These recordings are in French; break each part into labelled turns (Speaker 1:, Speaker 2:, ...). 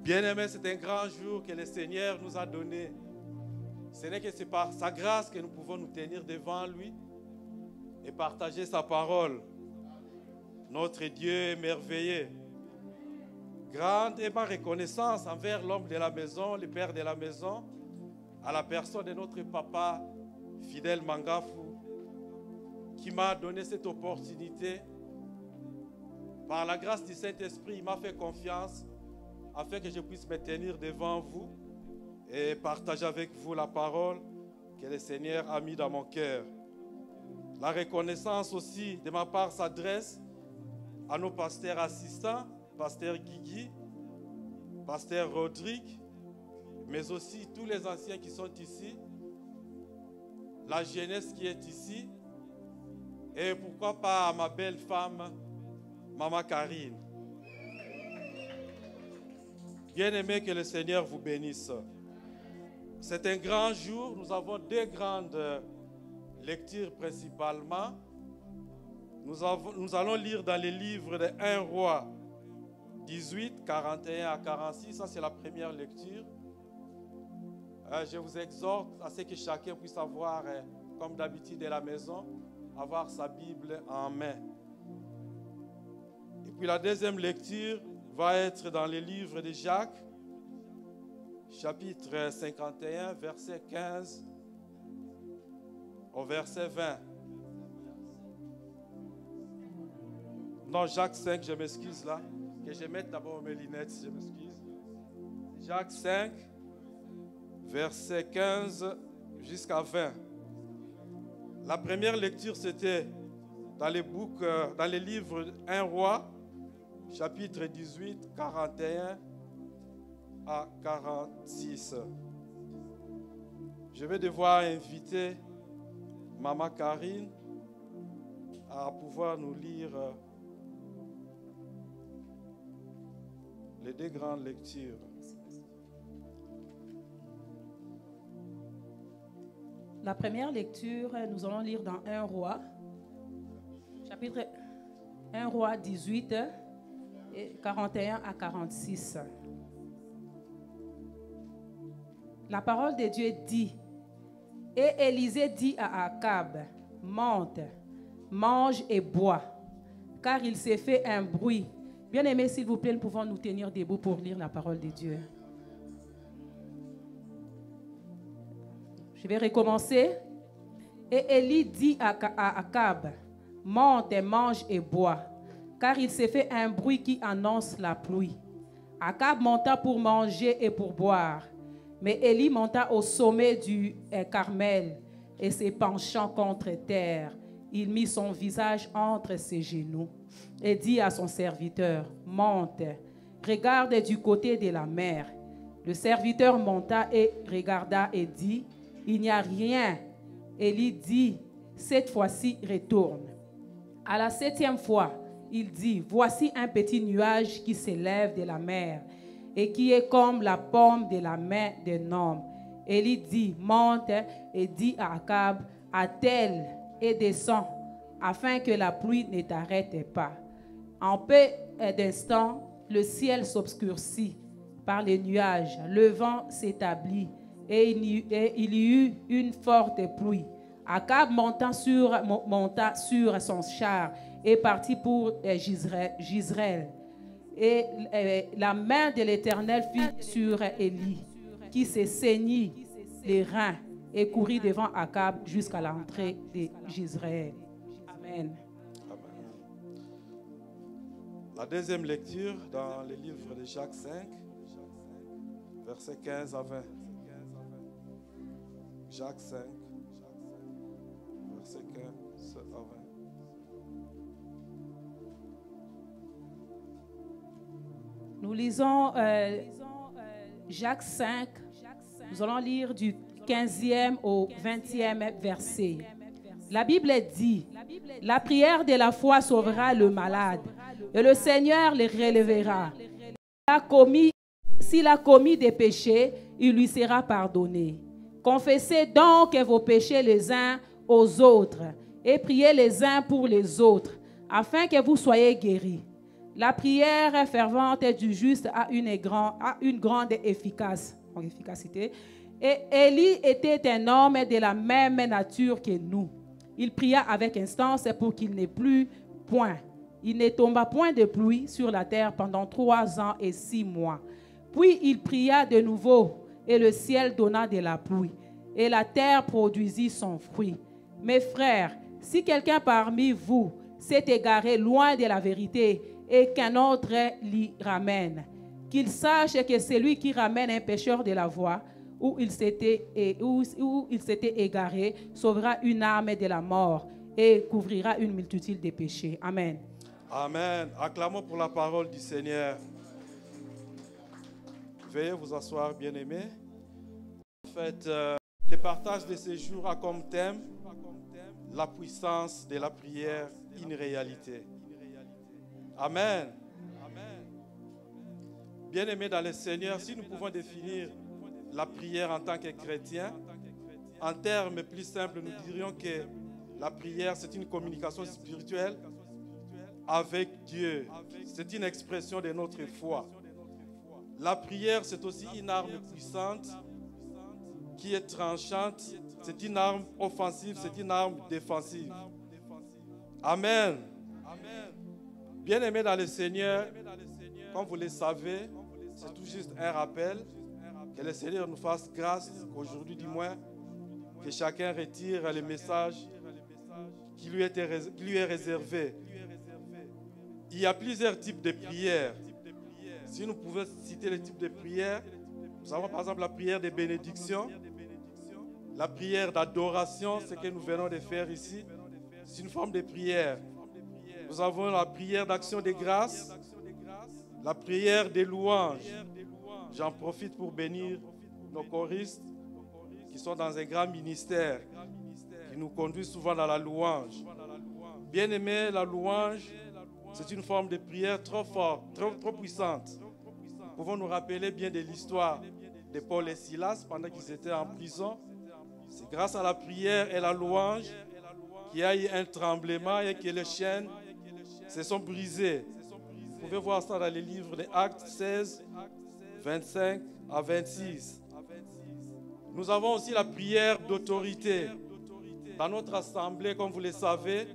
Speaker 1: Bien-aimés, c'est un grand jour que le Seigneur nous a donné. Ce n'est que c'est par sa grâce que nous pouvons nous tenir devant lui et partager sa parole. Notre Dieu est merveilleux. Grande est ma reconnaissance envers l'homme de la maison, le père de la maison, à la personne de notre papa, Fidèle Mangafou, qui m'a donné cette opportunité. Par la grâce du Saint-Esprit, il m'a fait confiance afin que je puisse me tenir devant vous et partager avec vous la parole que le Seigneur a mis dans mon cœur. La reconnaissance aussi de ma part s'adresse à nos pasteurs assistants, pasteur Guigui, pasteur Rodrigue, mais aussi tous les anciens qui sont ici, la jeunesse qui est ici, et pourquoi pas à ma belle femme, Maman Karine. Bien-aimés, que le Seigneur vous bénisse. C'est un grand jour. Nous avons deux grandes lectures principalement. Nous allons lire dans les livres de 1 Roi 18, 41 à 46. Ça, c'est la première lecture. Je vous exhorte à ce que chacun puisse avoir, comme d'habitude à la maison, avoir sa Bible en main. Et puis la deuxième lecture va être dans les livres de Jacques, chapitre 51, verset 15 au verset 20. Non, Jacques 5, je m'excuse là. Que je mette d'abord mes lunettes, je m'excuse. Jacques 5, verset 15 jusqu'à 20. La première lecture, c'était dans les livres 1 Roi, chapitre 18, 41 à 46. Je vais devoir inviter Maman Karine à pouvoir nous lire les deux grandes lectures.
Speaker 2: La première lecture, nous allons lire dans 1 Roi, chapitre 1 Roi 18, 41 à 46. La parole de Dieu dit, et Élisée dit à Akab, monte, mange et bois, car il s'est fait un bruit. Bien-aimés, s'il vous plaît, nous pouvons nous tenir debout pour lire la parole de Dieu. Je vais recommencer. Et Élie dit à Akab, monte, mange et bois, car il s'est fait un bruit qui annonce la pluie. Akab monta pour manger et pour boire. Mais Élie monta au sommet du Carmel et se penchant contre terre, il mit son visage entre ses genoux et dit à son serviteur, monte, regarde du côté de la mer. Le serviteur monta et regarda et dit, il n'y a rien. Élie dit, cette fois-ci retourne. À la 7e fois, il dit, voici un petit nuage qui s'élève de la mer et qui est comme la paume de la main d'un homme. Élie dit, monte et dit à Akab, attelle et descends, afin que la pluie ne t'arrête pas. En peu d'instants, le ciel s'obscurcit par les nuages, le vent s'établit et il y eut une forte pluie. Akab monta sur son char et partit pour Jizreel. Et la main de l'Éternel fut sur Élie, qui se saignit les reins et courut devant Akab jusqu'à l'entrée de Jizreel. Amen.
Speaker 1: Amen. La deuxième lecture dans le livre de Jacques 5, versets 15 à 20. Jacques 5, versets 15 à 20.
Speaker 2: Nous lisons Jacques 5, nous allons lire du 15e au 20e verset. La Bible dit, la prière de la foi sauvera le malade et le Seigneur le relèvera. S'il a commis des péchés, il lui sera pardonné. Confessez donc vos péchés les uns aux autres et priez les uns pour les autres, afin que vous soyez guéris. La prière fervente du juste a une grande efficacité. Et Élie était un homme de la même nature que nous. Il pria avec instance pour qu'il n'ait plus point. Il ne tomba point de pluie sur la terre pendant 3 ans et 6 mois. Puis il pria de nouveau, et le ciel donna de la pluie, et la terre produisit son fruit. Mes frères, si quelqu'un parmi vous s'est égaré loin de la vérité, et qu'un autre l'y ramène, qu'il sache que celui qui ramène un pécheur de la voie où il s'était égaré sauvera une âme de la mort et couvrira une multitude de péchés. Amen.
Speaker 1: Amen. Acclamons pour la parole du Seigneur. Veuillez vous asseoir, bien-aimés. En fait, le partage de ce jour a comme thème la puissance de la prière, une réalité. Amen. Bien-aimés dans le Seigneur, si nous pouvons définir la prière en tant que chrétien, en termes plus simples, nous dirions que la prière, c'est une communication spirituelle avec Dieu. C'est une expression de notre foi. La prière, c'est aussi une arme puissante qui est tranchante. C'est une arme offensive, c'est une arme défensive. Amen. Bien-aimés dans le Seigneur, comme vous le savez, c'est tout juste un rappel. Que le Seigneur nous fasse grâce aujourd'hui du moins, que chacun retire le message qui lui est réservé. Il y a plusieurs types de prières. Si nous pouvons citer les types de prières, nous avons par exemple la prière de bénédiction, la prière d'adoration, ce que nous venons de faire ici, c'est une forme de prière. Nous avons la prière d'action de grâce, la prière de louange. J'en profite pour bénir nos choristes qui sont dans un grand ministère, qui nous conduisent souvent dans la louange. Bien aimé, la louange, c'est une forme de prière trop forte, trop puissante. Nous pouvons nous rappeler bien de l'histoire de Paul et Silas pendant qu'ils étaient en prison. C'est grâce à la prière et la louange qu'il y a eu un tremblement et que les chaînes se sont brisées. Vous pouvez voir ça dans les livres des Actes 16, 25 à 26. Nous avons aussi la prière d'autorité. Dans notre assemblée, comme vous le savez,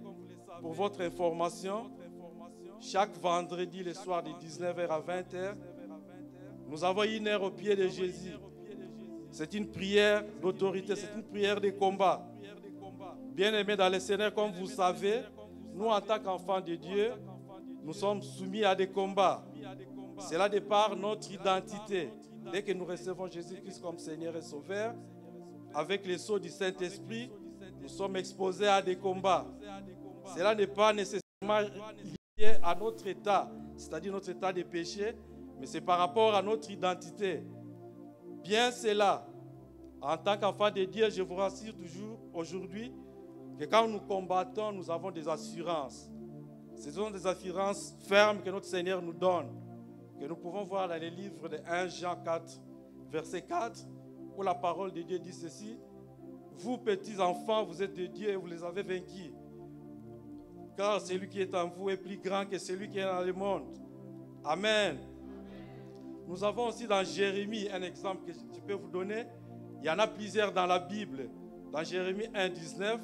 Speaker 1: pour votre information, chaque vendredi, le soir de 19h à 20h, nous avons une heure au pied de Jésus. C'est une prière d'autorité, c'est une prière de combat. Bien-aimés dans le Seigneur, comme vous savez, nous en tant qu'enfants de Dieu, nous sommes soumis à des combats. C'est là de par notre identité. Dès que nous recevons Jésus-Christ comme Seigneur et Sauveur, avec le sceau du Saint-Esprit, nous sommes exposés à des combats. Cela n'est pas nécessairement lié à notre état, c'est-à-dire notre état de péché, mais c'est par rapport à notre identité. Bien cela, en tant qu'enfant de Dieu, je vous rassure toujours aujourd'hui que quand nous combattons, nous avons des assurances. Ce sont des assurances fermes que notre Seigneur nous donne, que nous pouvons voir dans les livres de 1 Jean 4, verset 4, où la parole de Dieu dit ceci: vous, petits enfants, vous êtes de Dieu et vous les avez vaincus. Car celui qui est en vous est plus grand que celui qui est dans le monde. Amen. Nous avons aussi dans Jérémie un exemple que je peux vous donner. Il y en a plusieurs dans la Bible. Dans Jérémie 1, 19,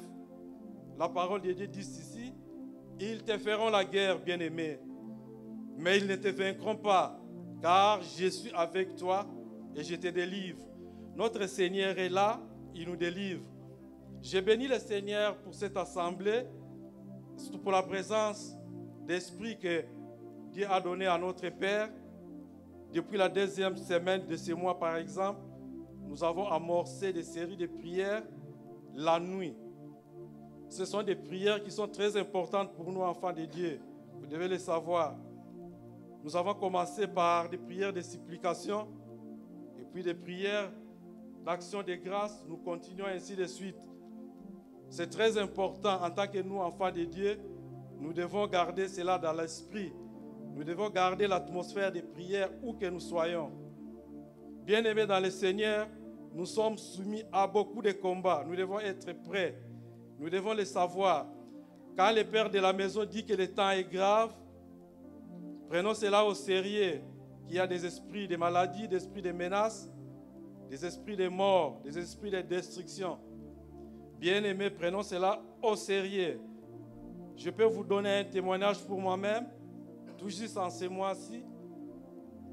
Speaker 1: la parole de Dieu dit ceci: ils te feront la guerre, bien-aimé, mais ils ne te vaincront pas, car je suis avec toi et je te délivre. Notre Seigneur est là, il nous délivre. J'ai béni le Seigneur pour cette assemblée, surtout pour la présence d'esprit que Dieu a donné à notre Père. Depuis la 2e semaine de ce mois, par exemple, nous avons amorcé des séries de prières la nuit. Ce sont des prières qui sont très importantes pour nous, enfants de Dieu. Vous devez le savoir. Nous avons commencé par des prières de supplication et puis des prières d'action de grâce. Nous continuons ainsi de suite. C'est très important en tant que nous, enfants de Dieu. Nous devons garder cela dans l'esprit. Nous devons garder l'atmosphère de prière où que nous soyons. Bien-aimés dans le Seigneur, nous sommes soumis à beaucoup de combats. Nous devons être prêts. Nous devons le savoir. Quand le père de la maison dit que le temps est grave, Prenons cela au sérieux, qu'il y a des esprits de maladie, des esprits de menaces, des esprits de mort, des esprits de destruction. Bien-aimés, prenons cela au sérieux. Je peux vous donner un témoignage pour moi-même, tout juste en ce mois-ci,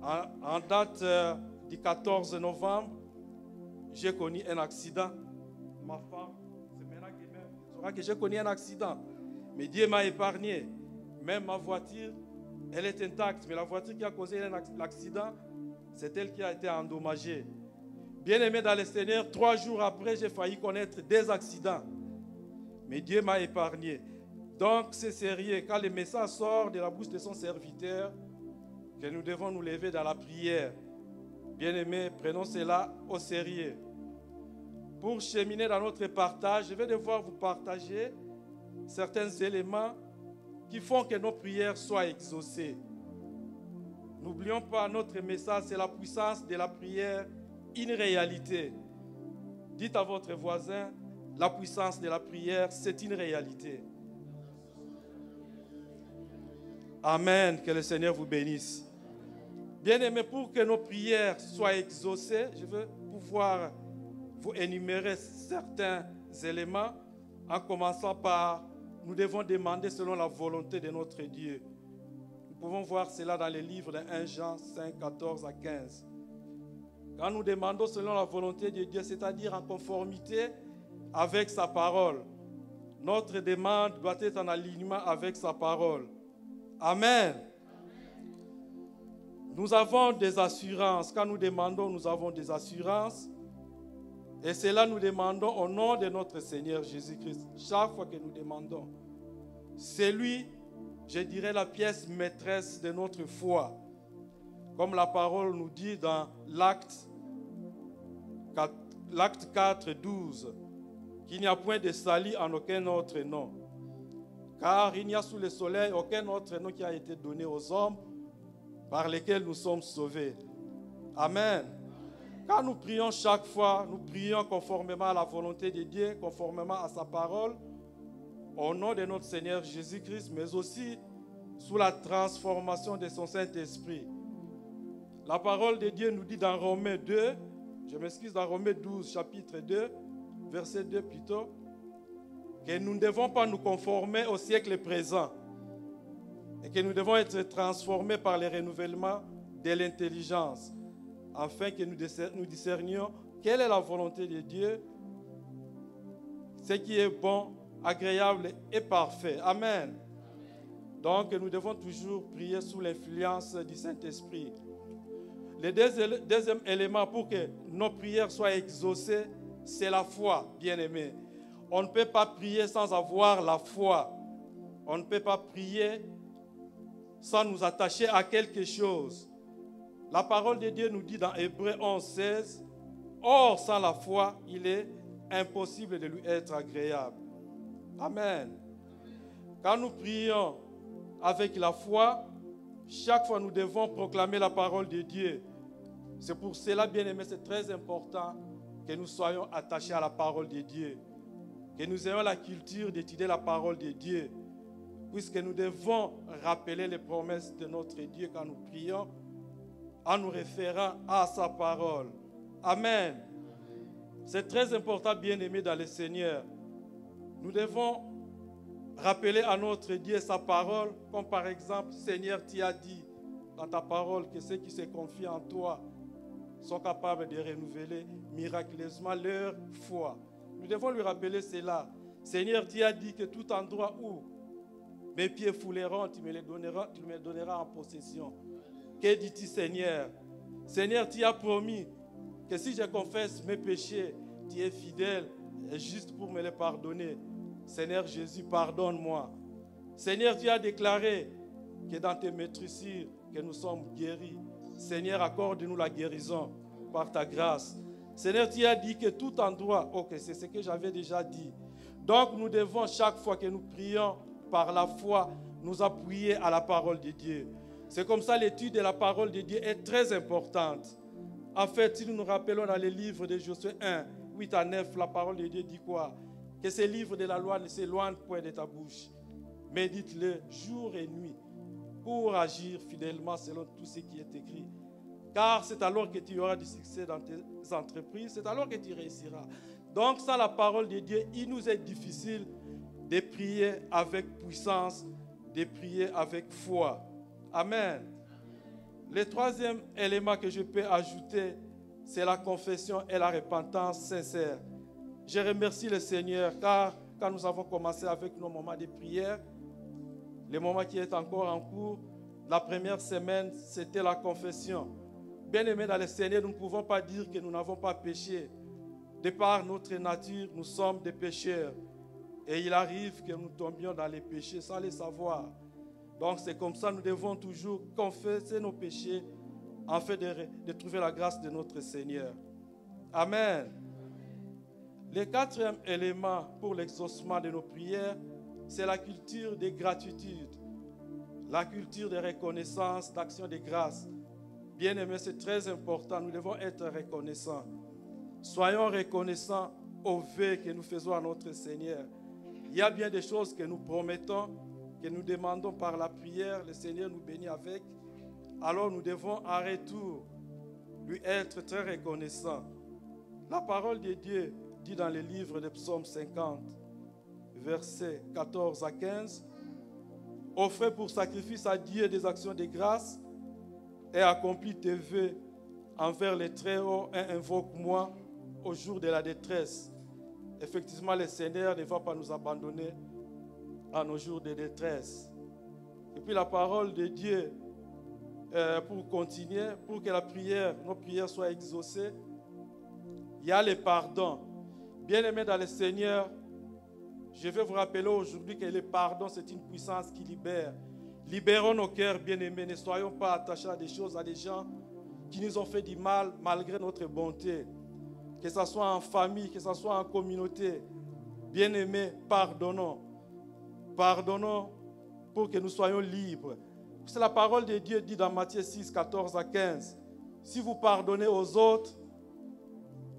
Speaker 1: en date du 14 novembre, j'ai connu un accident. Ma femme, c'est maintenant qu'elle saura que j'ai connu un accident. Mais Dieu m'a épargné. Même ma voiture, elle est intacte. Mais la voiture qui a causé l'accident, c'est elle qui a été endommagée. Bien-aimé dans le Seigneur, 3 jours après, j'ai failli connaître des accidents. Mais Dieu m'a épargné. Donc, c'est sérieux. Quand le message sort de la bouche de son serviteur, que nous devons nous lever dans la prière. Bien-aimés, prenons cela au sérieux. Pour cheminer dans notre partage, je vais devoir vous partager certains éléments qui font que nos prières soient exaucées. N'oublions pas, notre message, c'est la puissance de la prière, une réalité. Dites à votre voisin, la puissance de la prière, c'est une réalité. Amen, que le Seigneur vous bénisse. Bien-aimés, pour que nos prières soient exaucées, je veux pouvoir vous énumérer certains éléments, en commençant par, nous devons demander selon la volonté de notre Dieu. Nous pouvons voir cela dans les livres de 1 Jean 5, 14 à 15. Quand nous demandons selon la volonté de Dieu, c'est-à-dire en conformité avec sa parole, notre demande doit être en alignement avec sa parole. Amen. Nous avons des assurances. Quand nous demandons, nous avons des assurances. Et cela, nous demandons au nom de notre Seigneur Jésus-Christ. Chaque fois que nous demandons, c'est lui, je dirais, la pièce maîtresse de notre foi. Comme la parole nous dit dans l'acte 4, 12, qu'il n'y a point de salut en aucun autre nom. Car il n'y a sous le soleil aucun autre nom qui a été donné aux hommes par lesquels nous sommes sauvés. Amen. Quand nous prions chaque fois, nous prions conformément à la volonté de Dieu, conformément à sa parole, au nom de notre Seigneur Jésus-Christ, mais aussi sous la transformation de son Saint-Esprit. La parole de Dieu nous dit dans Romains 2, je m'excuse, dans Romains 12, chapitre 2, verset 2 plutôt, que nous ne devons pas nous conformer au siècle présent et que nous devons être transformés par le renouvellement de l'intelligence afin que nous discernions quelle est la volonté de Dieu, ce qui est bon, agréable et parfait. Amen. Donc nous devons toujours prier sous l'influence du Saint-Esprit. Le deuxième élément pour que nos prières soient exaucées, c'est la foi, bien-aimés. On ne peut pas prier sans avoir la foi. On ne peut pas prier sans nous attacher à quelque chose. La parole de Dieu nous dit dans Hébreux 11, 16, « Or, sans la foi, il est impossible de lui être agréable. » Amen. Quand nous prions avec la foi, chaque fois nous devons proclamer la parole de Dieu. C'est pour cela, bien-aimés, c'est très important que nous soyons attachés à la parole de Dieu. Que nous ayons la culture d'étudier la parole de Dieu. Puisque nous devons rappeler les promesses de notre Dieu quand nous prions, en nous référant à sa parole. Amen. C'est très important, bien-aimés dans le Seigneur. Nous devons rappeler à notre Dieu sa parole, comme par exemple, Seigneur, tu as dit dans ta parole que ceux qui se confient en toi sont capables de renouveler miraculeusement leur foi. Nous devons lui rappeler cela. Seigneur, tu as dit que tout endroit où mes pieds fouleront, tu me donneras en possession. Que dis-tu, Seigneur? Seigneur, tu as promis que si je confesse mes péchés, tu es fidèle et juste pour me les pardonner. Seigneur Jésus, pardonne-moi. Seigneur, tu as déclaré que dans tes maîtrisures, que nous sommes guéris. Seigneur, accorde-nous la guérison par ta grâce. Seigneur, tu as dit que tout endroit, ok, c'est ce que j'avais déjà dit. Donc nous devons chaque fois que nous prions par la foi, nous appuyer à la parole de Dieu. C'est comme ça l'étude de la parole de Dieu est très importante. En fait, si nous nous rappelons dans les livres de Josué 1, 8 à 9, la parole de Dieu dit quoi? Que ces livres de la loi ne s'éloignent point de ta bouche. Médite-le jour et nuit, pour agir fidèlement selon tout ce qui est écrit. Car c'est alors que tu auras du succès dans tes entreprises, c'est alors que tu réussiras. Donc, sans la parole de Dieu, il nous est difficile de prier avec puissance, de prier avec foi. Amen. Le troisième élément que je peux ajouter, c'est la confession et la repentance sincère. Je remercie le Seigneur car quand nous avons commencé avec nos moments de prière, le moment qui est encore en cours, la première semaine, c'était la confession. Bien-aimés dans le Seigneur, nous ne pouvons pas dire que nous n'avons pas péché. De par notre nature, nous sommes des pécheurs. Et il arrive que nous tombions dans les péchés sans les savoir. Donc c'est comme ça que nous devons toujours confesser nos péchés afin de trouver la grâce de notre Seigneur. Amen. Le quatrième élément pour l'exaucement de nos prières, c'est la culture de gratitude, la culture de reconnaissance, d'action de grâce. Bien-aimés, c'est très important, nous devons être reconnaissants. Soyons reconnaissants au vœu que nous faisons à notre Seigneur. Il y a bien des choses que nous promettons, que nous demandons par la prière, le Seigneur nous bénit avec. Alors nous devons en retour lui être très reconnaissants. La parole de Dieu dit dans le livre de Psaume 50, versets 14 à 15, « Offrez pour sacrifice à Dieu des actions de grâce et accomplis tes vœux envers les Très-Hauts et invoque-moi au jour de la détresse. » Effectivement, le Seigneur ne va pas nous abandonner à nos jours de détresse. Et puis la parole de Dieu, pour continuer, pour que nos prières soient exaucées, il y a le pardon. Bien-aimés dans le Seigneur, je vais vous rappeler aujourd'hui que le pardon, c'est une puissance qui libère. Libérons nos cœurs, bien-aimés. Ne soyons pas attachés à des choses, à des gens qui nous ont fait du mal malgré notre bonté. Que ce soit en famille, que ce soit en communauté. Bien-aimés, pardonnons. Pardonnons pour que nous soyons libres. C'est la parole de Dieu dit dans Matthieu 6, 14 à 15. Si vous pardonnez aux autres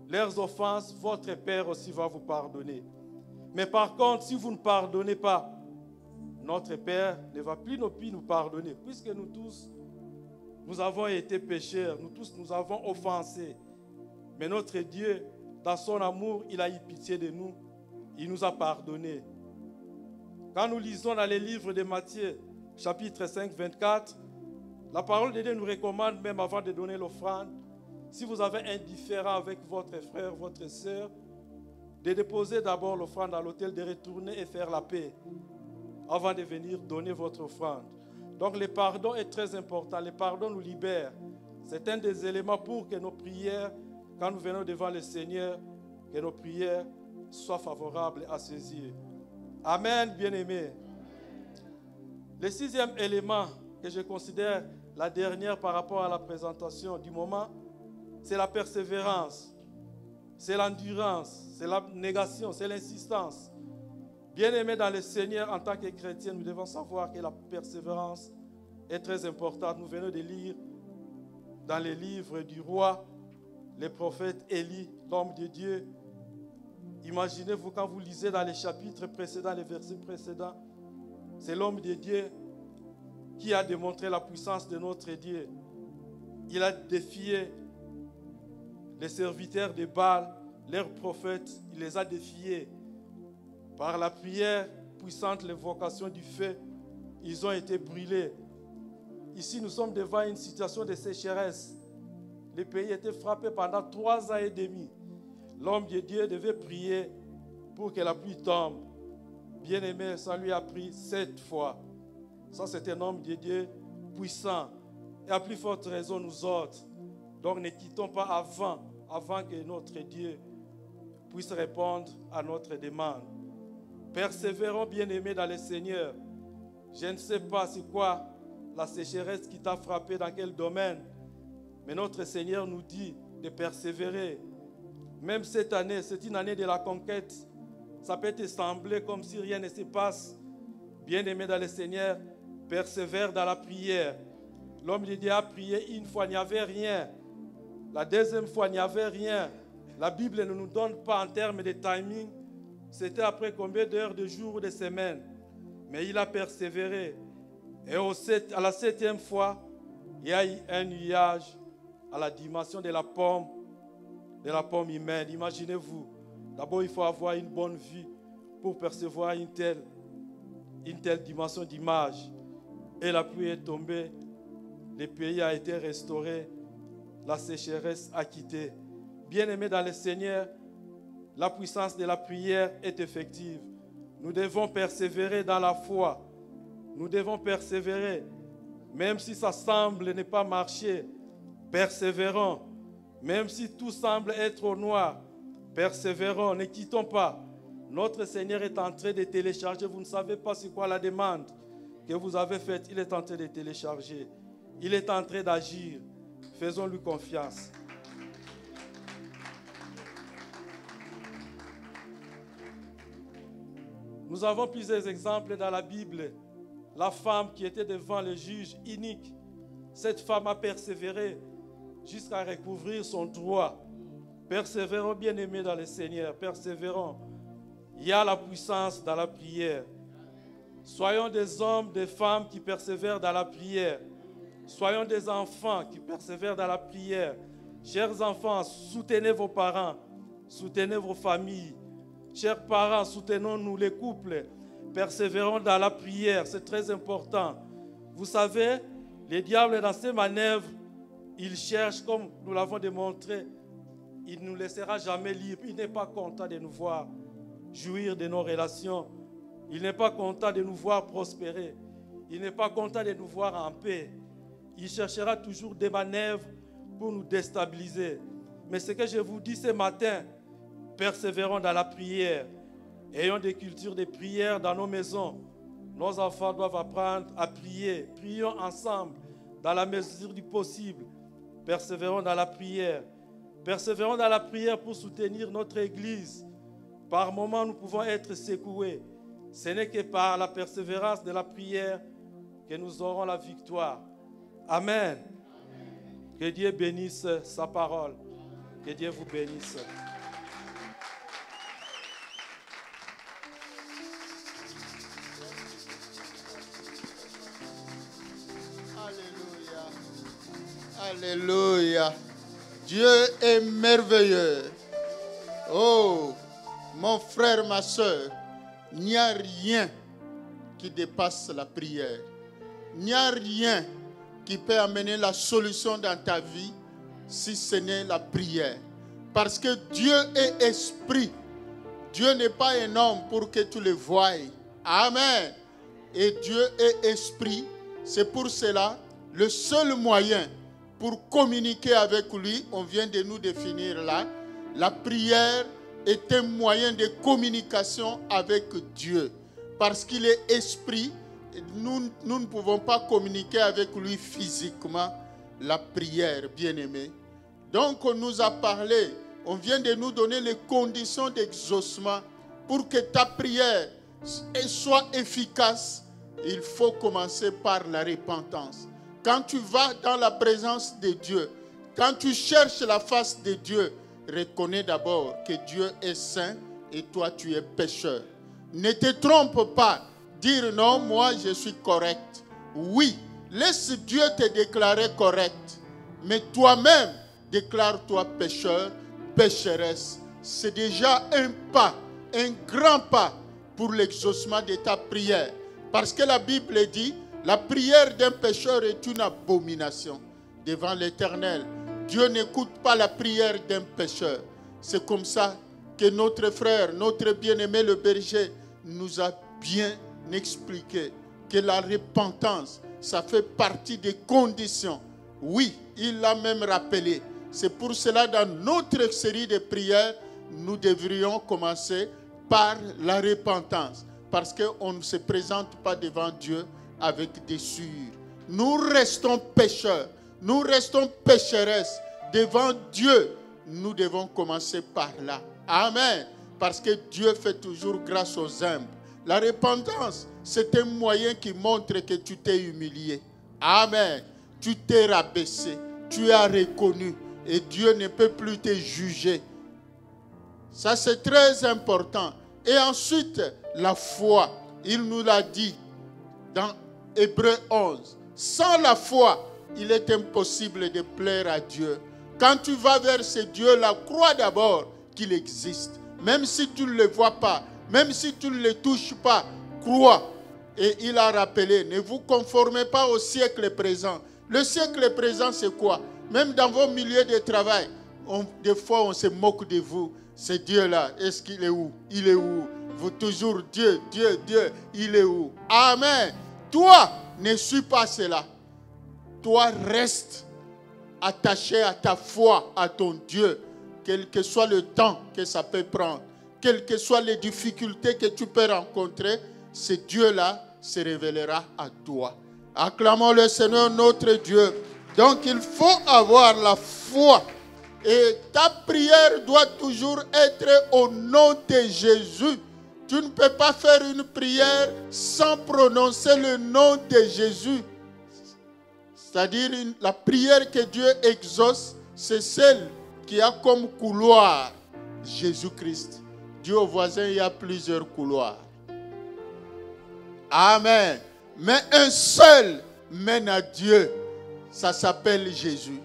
Speaker 1: leurs offenses, votre Père aussi va vous pardonner. Mais par contre, si vous ne pardonnez pas, notre Père ne va plus nous pardonner. Puisque nous tous, nous avons été pécheurs, nous tous, nous avons offensé. Mais notre Dieu, dans son amour, il a eu pitié de nous. Il nous a pardonné. Quand nous lisons dans les livres de Matthieu, chapitre 5, 24, la parole de Dieu nous recommande, même avant de donner l'offrande, si vous avez un différend avec votre frère, votre soeur, de déposer d'abord l'offrande à l'autel, de retourner et faire la paix avant de venir donner votre offrande. Donc le pardon est très important. Le pardon nous libère. C'est un des éléments pour que nos prières, quand nous venons devant le Seigneur, que nos prières soient favorables à ses yeux. Amen, bien-aimés. Le sixième élément que je considère la dernière par rapport à la présentation du moment, c'est la persévérance, c'est l'endurance, c'est l'abnégation, c'est l'insistance. Bien-aimés dans le Seigneur, en tant que chrétiens, nous devons savoir que la persévérance est très importante. Nous venons de lire dans les livres du roi, le prophète Élie, l'homme de Dieu. Imaginez-vous quand vous lisez dans les chapitres précédents, les versets précédents, c'est l'homme de Dieu qui a démontré la puissance de notre Dieu. Il a défié les serviteurs de Baal, leurs prophètes, il les a défiés. Par la prière puissante, l'évocation du feu, ils ont été brûlés. Ici, nous sommes devant une situation de sécheresse. Le pays était frappé pendant 3 ans et demi. L'homme de Dieu devait prier pour que la pluie tombe. Bien-aimé, ça lui a pris 7 fois. Ça, c'est un homme de Dieu puissant. Et à plus forte raison, nous autres. Donc, ne quittons pas avant que notre Dieu puisse répondre à notre demande. Persévérons, bien-aimés, dans le Seigneur. Je ne sais pas c'est quoi la sécheresse qui t'a frappé, dans quel domaine. Mais notre Seigneur nous dit de persévérer. Même cette année, c'est une année de la conquête. Ça peut te sembler comme si rien ne se passe. Bien-aimés dans le Seigneur, persévère dans la prière. L'homme de Dieu a prié une fois, il n'y avait rien. La deuxième fois, il n'y avait rien. La Bible ne nous donne pas en termes de timing. C'était après combien d'heures, de jours ou de semaines. Mais il a persévéré. Et à la 7e fois, il y a eu un nuage à la dimension de la pomme humaine. Imaginez-vous, d'abord il faut avoir une bonne vue pour percevoir une telle dimension d'image. Et la pluie est tombée, le pays a été restauré, la sécheresse a quitté. Bien-aimés dans le Seigneur, la puissance de la prière est effective. Nous devons persévérer dans la foi. Nous devons persévérer. Même si ça semble ne pas marcher, persévérons. Même si tout semble être au noir, persévérons, ne quittons pas. Notre Seigneur est en train de télécharger. Vous ne savez pas c'est quoi la demande que vous avez faite. Il est en train de télécharger. Il est en train d'agir. Faisons-lui confiance. Nous avons plusieurs exemples dans la Bible. La femme qui était devant le juge inique, cette femme a persévéré jusqu'à recouvrir son droit. Persévérons, bien-aimés dans le Seigneur, persévérons. Il y a la puissance dans la prière. Soyons des hommes, des femmes qui persévèrent dans la prière. Soyons des enfants qui persévèrent dans la prière. Chers enfants, soutenez vos parents, soutenez vos familles. Chers parents, soutenons-nous les couples. Persévérons dans la prière, c'est très important. Vous savez, le diable dans ses manœuvres, il cherche, comme nous l'avons démontré, il ne nous laissera jamais libres. Il n'est pas content de nous voir jouir de nos relations. Il n'est pas content de nous voir prospérer. Il n'est pas content de nous voir en paix. Il cherchera toujours des manœuvres pour nous déstabiliser. Mais ce que je vous dis ce matin, persévérons dans la prière. Ayons des cultures de prière dans nos maisons. Nos enfants doivent apprendre à prier. Prions ensemble dans la mesure du possible. Persévérons dans la prière. Persévérons dans la prière pour soutenir notre Église. Par moments, nous pouvons être secoués. Ce n'est que par la persévérance de la prière que nous aurons la victoire. Amen. Que Dieu bénisse sa parole. Que Dieu vous bénisse.
Speaker 3: Alléluia. Dieu est merveilleux. Oh, mon frère, ma soeur, il n'y a rien qui dépasse la prière. Il n'y a rien qui peut amener la solution dans ta vie si ce n'est la prière. Parce que Dieu est esprit. Dieu n'est pas un homme pour que tu le voies. Amen. Et Dieu est esprit. C'est pour cela le seul moyen pour communiquer avec lui, on vient de nous définir là, la prière est un moyen de communication avec Dieu. Parce qu'il est esprit, nous ne pouvons pas communiquer avec lui physiquement. La prière, bien-aimé. Donc on nous a parlé, on vient de nous donner les conditions d'exaucement pour que ta prière soit efficace. Il faut commencer par la repentance. Quand tu vas dans la présence de Dieu, quand tu cherches la face de Dieu, reconnais d'abord que Dieu est saint et toi tu es pécheur. Ne te trompe pas, dire non, moi je suis correct. Oui, laisse Dieu te déclarer correct, mais toi-même déclare-toi pécheur, pécheresse. C'est déjà un pas, un grand pas pour l'exaucement de ta prière. Parce que la Bible dit, la prière d'un pécheur est une abomination devant l'Éternel. Dieu n'écoute pas la prière d'un pécheur. C'est comme ça que notre frère, notre bien-aimé le berger, nous a bien expliqué que la repentance, ça fait partie des conditions. Oui, il l'a même rappelé. C'est pour cela, dans notre série de prières, nous devrions commencer par la repentance. Parce qu'on ne se présente pas devant Dieu avec des souillures. Nous restons pécheurs, nous restons pécheresses devant Dieu. Nous devons commencer par là. Amen. Parce que Dieu fait toujours grâce aux humbles. La repentance, c'est un moyen qui montre que tu t'es humilié. Amen. Tu t'es rabaissé, tu as reconnu et Dieu ne peut plus te juger. Ça, c'est très important. Et ensuite, la foi. Il nous l'a dit dans Hébreux 11. Sans la foi, il est impossible de plaire à Dieu. Quand tu vas vers ce Dieu-là, crois d'abord qu'il existe. Même si tu ne le vois pas, même si tu ne le touches pas, crois. Et il a rappelé, ne vous conformez pas au siècle présent. Le siècle présent, c'est quoi? Même dans vos milieux de travail, des fois on se moque de vous. Ce Dieu-là, est-ce qu'il est où? Il est où? Vous toujours Dieu, Dieu, Dieu, il est où? Amen. Toi, ne suis pas cela. Toi, reste attaché à ta foi, à ton Dieu, quel que soit le temps que ça peut prendre, quelles que soient les difficultés que tu peux rencontrer, ce Dieu-là se révélera à toi. Acclamons le Seigneur notre Dieu. Donc il faut avoir la foi. Et ta prière doit toujours être au nom de Jésus. Tu ne peux pas faire une prière sans prononcer le nom de Jésus. C'est-à-dire la prière que Dieu exauce, c'est celle qui a comme couloir Jésus-Christ. Dieu au voisin, il y a plusieurs couloirs. Amen. Mais un seul mène à Dieu. Ça s'appelle Jésus.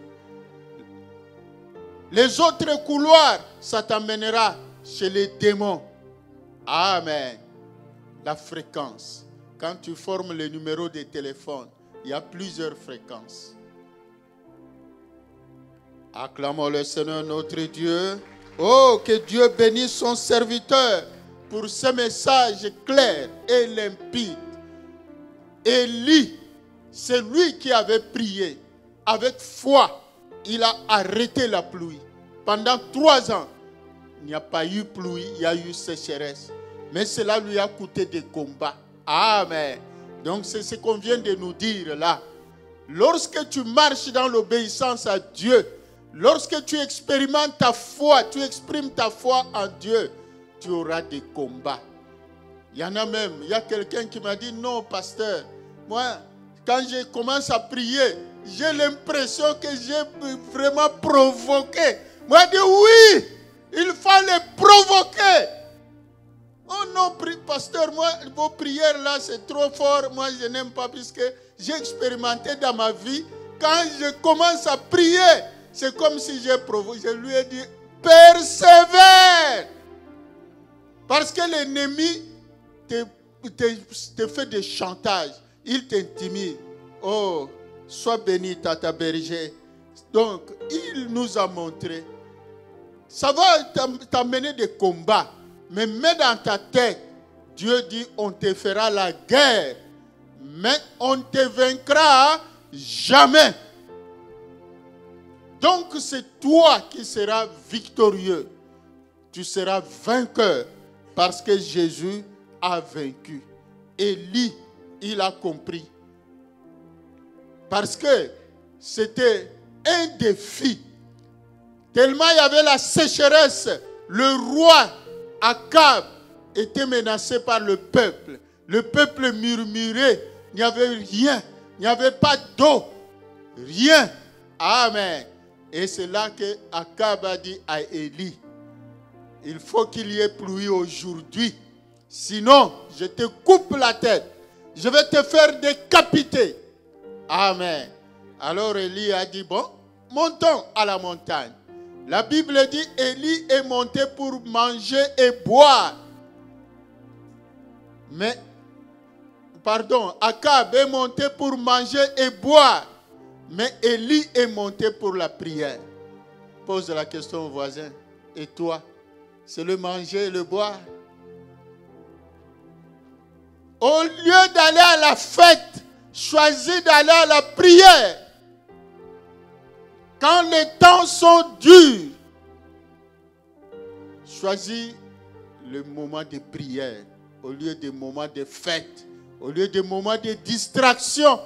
Speaker 3: Les autres couloirs, ça t'amènera chez les démons. Amen. La fréquence. Quand tu formes le numéro de téléphone, il y a plusieurs fréquences. Acclamons le Seigneur notre Dieu. Oh, que Dieu bénisse son serviteur pour ce message clair et limpide. Élie, c'est lui qui avait prié avec foi. Il a arrêté la pluie. Pendant 3 ans, il n'y a pas eu pluie, il y a eu sécheresse. Mais cela lui a coûté des combats. Amen. Donc c'est ce qu'on vient de nous dire là. Lorsque tu marches dans l'obéissance à Dieu, lorsque tu expérimentes ta foi, tu exprimes ta foi en Dieu, tu auras des combats. Il y en a même, il y a quelqu'un qui m'a dit, non pasteur, moi quand je commence à prier, j'ai l'impression que j'ai vraiment provoqué. Moi je dis oui, il fallait provoquer. Oh non, pasteur, moi, vos prières là, c'est trop fort. Moi, je n'aime pas puisque j'ai expérimenté dans ma vie. Quand je commence à prier, c'est comme si j'ai provoqué. Je lui ai dit, persévère. Parce que l'ennemi te fait des chantages. Il t'intimide. Oh, sois béni, Tata Berger. Donc, il nous a montré. Ça va t'amener des combats. Mais mets dans ta tête, Dieu dit, on te fera la guerre, mais on ne te vaincra jamais. Donc c'est toi qui seras victorieux. Tu seras vainqueur parce que Jésus a vaincu. Élie, il a compris. Parce que c'était un défi. Tellement il y avait la sécheresse, le roi Akab était menacé par le peuple. Le peuple murmurait. Il n'y avait rien. Il n'y avait pas d'eau. Rien. Amen. Et c'est là que Akab a dit à Élie, il faut qu'il y ait pluie aujourd'hui. Sinon, je te coupe la tête. Je vais te faire décapiter. Amen. Alors Élie a dit, bon, montons à la montagne. La Bible dit, Élie est monté pour manger et boire. Mais, Akab est monté pour manger et boire. Mais Élie est monté pour la prière. Pose la question au voisin. Et toi, c'est le manger et le boire? Au lieu d'aller à la fête, choisis d'aller à la prière. Quand les temps sont durs, choisis le moment de prière au lieu des moments de fête, au lieu des moments de distraction.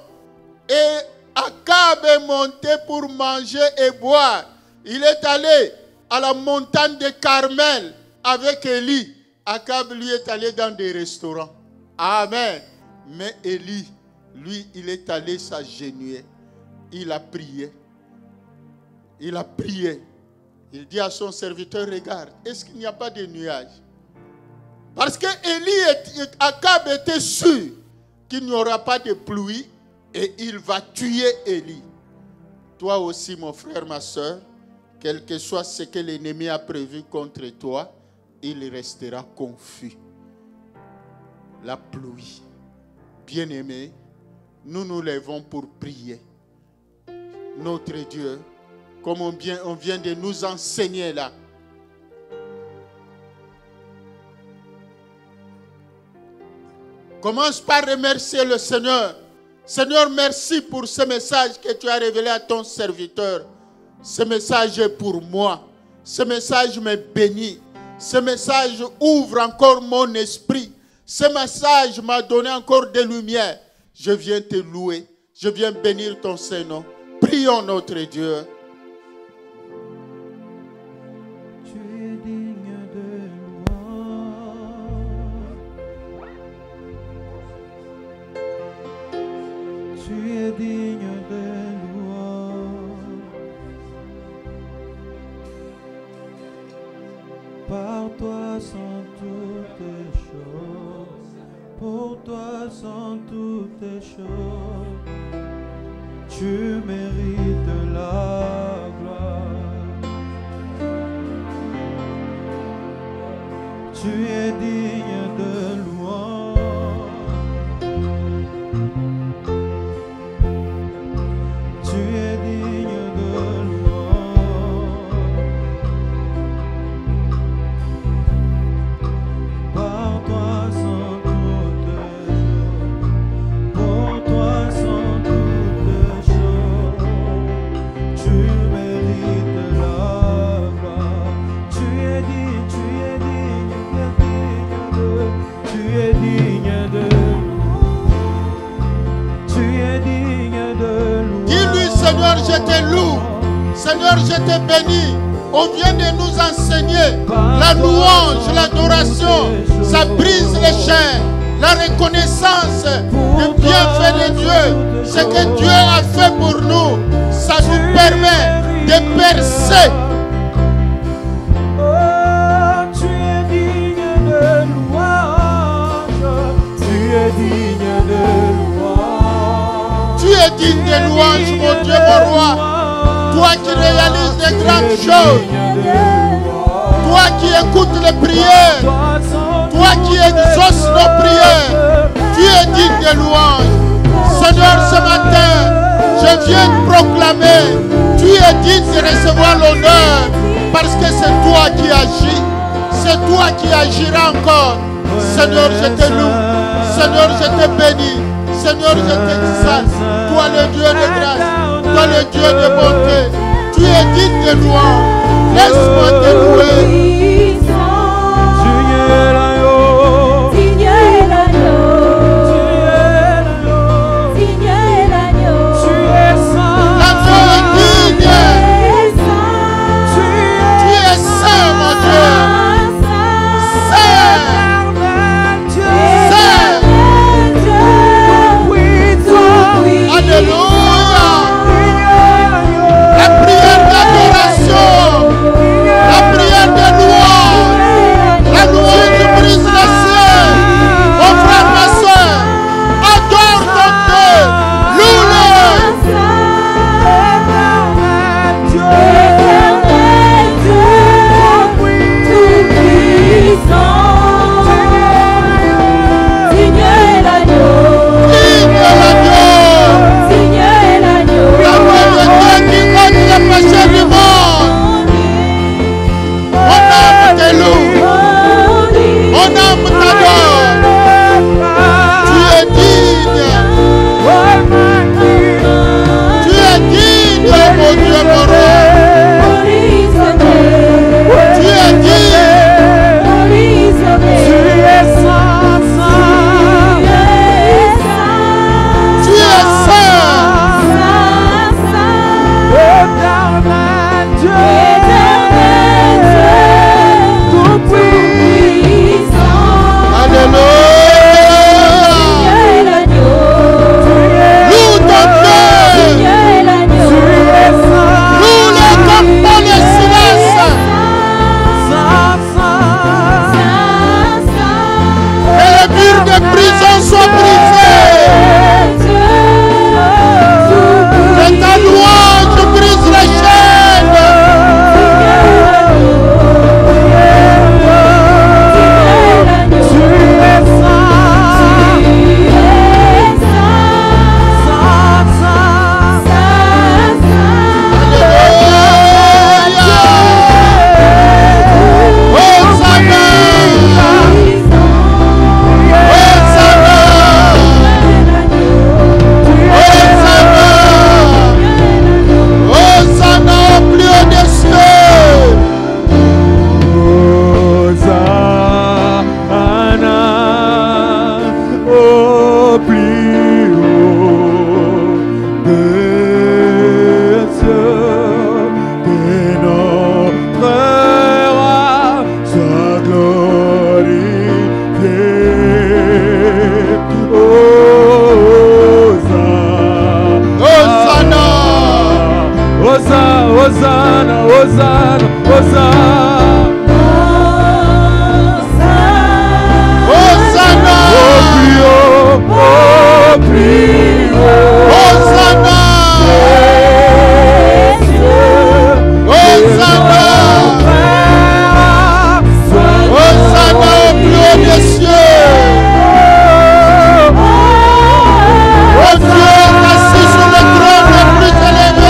Speaker 3: Et Akab est monté pour manger et boire. Il est allé à la montagne de Carmel avec Élie. Akab, lui, est allé dans des restaurants. Amen. Mais Élie, lui, il est allé s'agenouiller. Il a prié. Il a prié. Il dit à son serviteur, regarde, est-ce qu'il n'y a pas de nuages? Parce que Akab était sûr qu'il n'y aura pas de pluie et il va tuer Élie. Toi aussi, mon frère, ma soeur, quel que soit ce que l'ennemi a prévu contre toi, il restera confus. La pluie. Bien-aimés, nous nous lèvons pour prier. Notre Dieu, comme on vient de nous enseigner là. Commence par remercier le Seigneur. Seigneur, merci pour ce message que tu as révélé à ton serviteur. Ce message est pour moi. Ce message me bénit. Ce message ouvre encore mon esprit. Ce message m'a donné encore des lumières. Je viens te louer. Je viens bénir ton Saint-Nom. Prions notre Dieu.
Speaker 4: Tu es digne de louange. Tu es digne de louange. Par toi sont toutes choses. Pour toi sont toutes choses. Tu mérites la gloire. Tu es digne de louange. Tu es digne de louange. Par toi sont toutes choses. Pour toi sont toutes choses. Tu mérites la gloire. Tu es digne, tu es digne de louange.
Speaker 3: Dis-lui, Seigneur, je te loue. Seigneur, je te bénis. On vient de nous enseigner la louange, l'adoration. Ça brise les chaînes. La reconnaissance du bienfait de Dieu. Ce que Dieu a fait pour nous. Ça nous permet de percer.
Speaker 4: Oh, tu es digne de louange. Tu es digne de louange.
Speaker 3: Tu es digne de louange, mon Dieu, mon roi. Toi qui réalises les grandes choses. Toi qui écoutes les prières. Toi qui exauces nos prières. Tu es digne de louange. Seigneur, ce matin, je viens proclamer. Tu es digne de recevoir l'honneur. Parce que c'est toi qui agis. C'est toi qui agiras encore. Seigneur, je te loue. Seigneur, je te bénis. Seigneur, je t'exalte. Toi le Dieu de grâce. Toi le Dieu de bonté. Tu es digne de louange. Laisse-moi te louer. La prière de
Speaker 4: Hosanna, Hosanna, Hosanna.
Speaker 3: Hosanna.
Speaker 4: Oh, prions.
Speaker 3: Hosanna. Hosanna. Hosanna au plus haut des cieux. Oh Dieu assis sur le trône le plus élevé.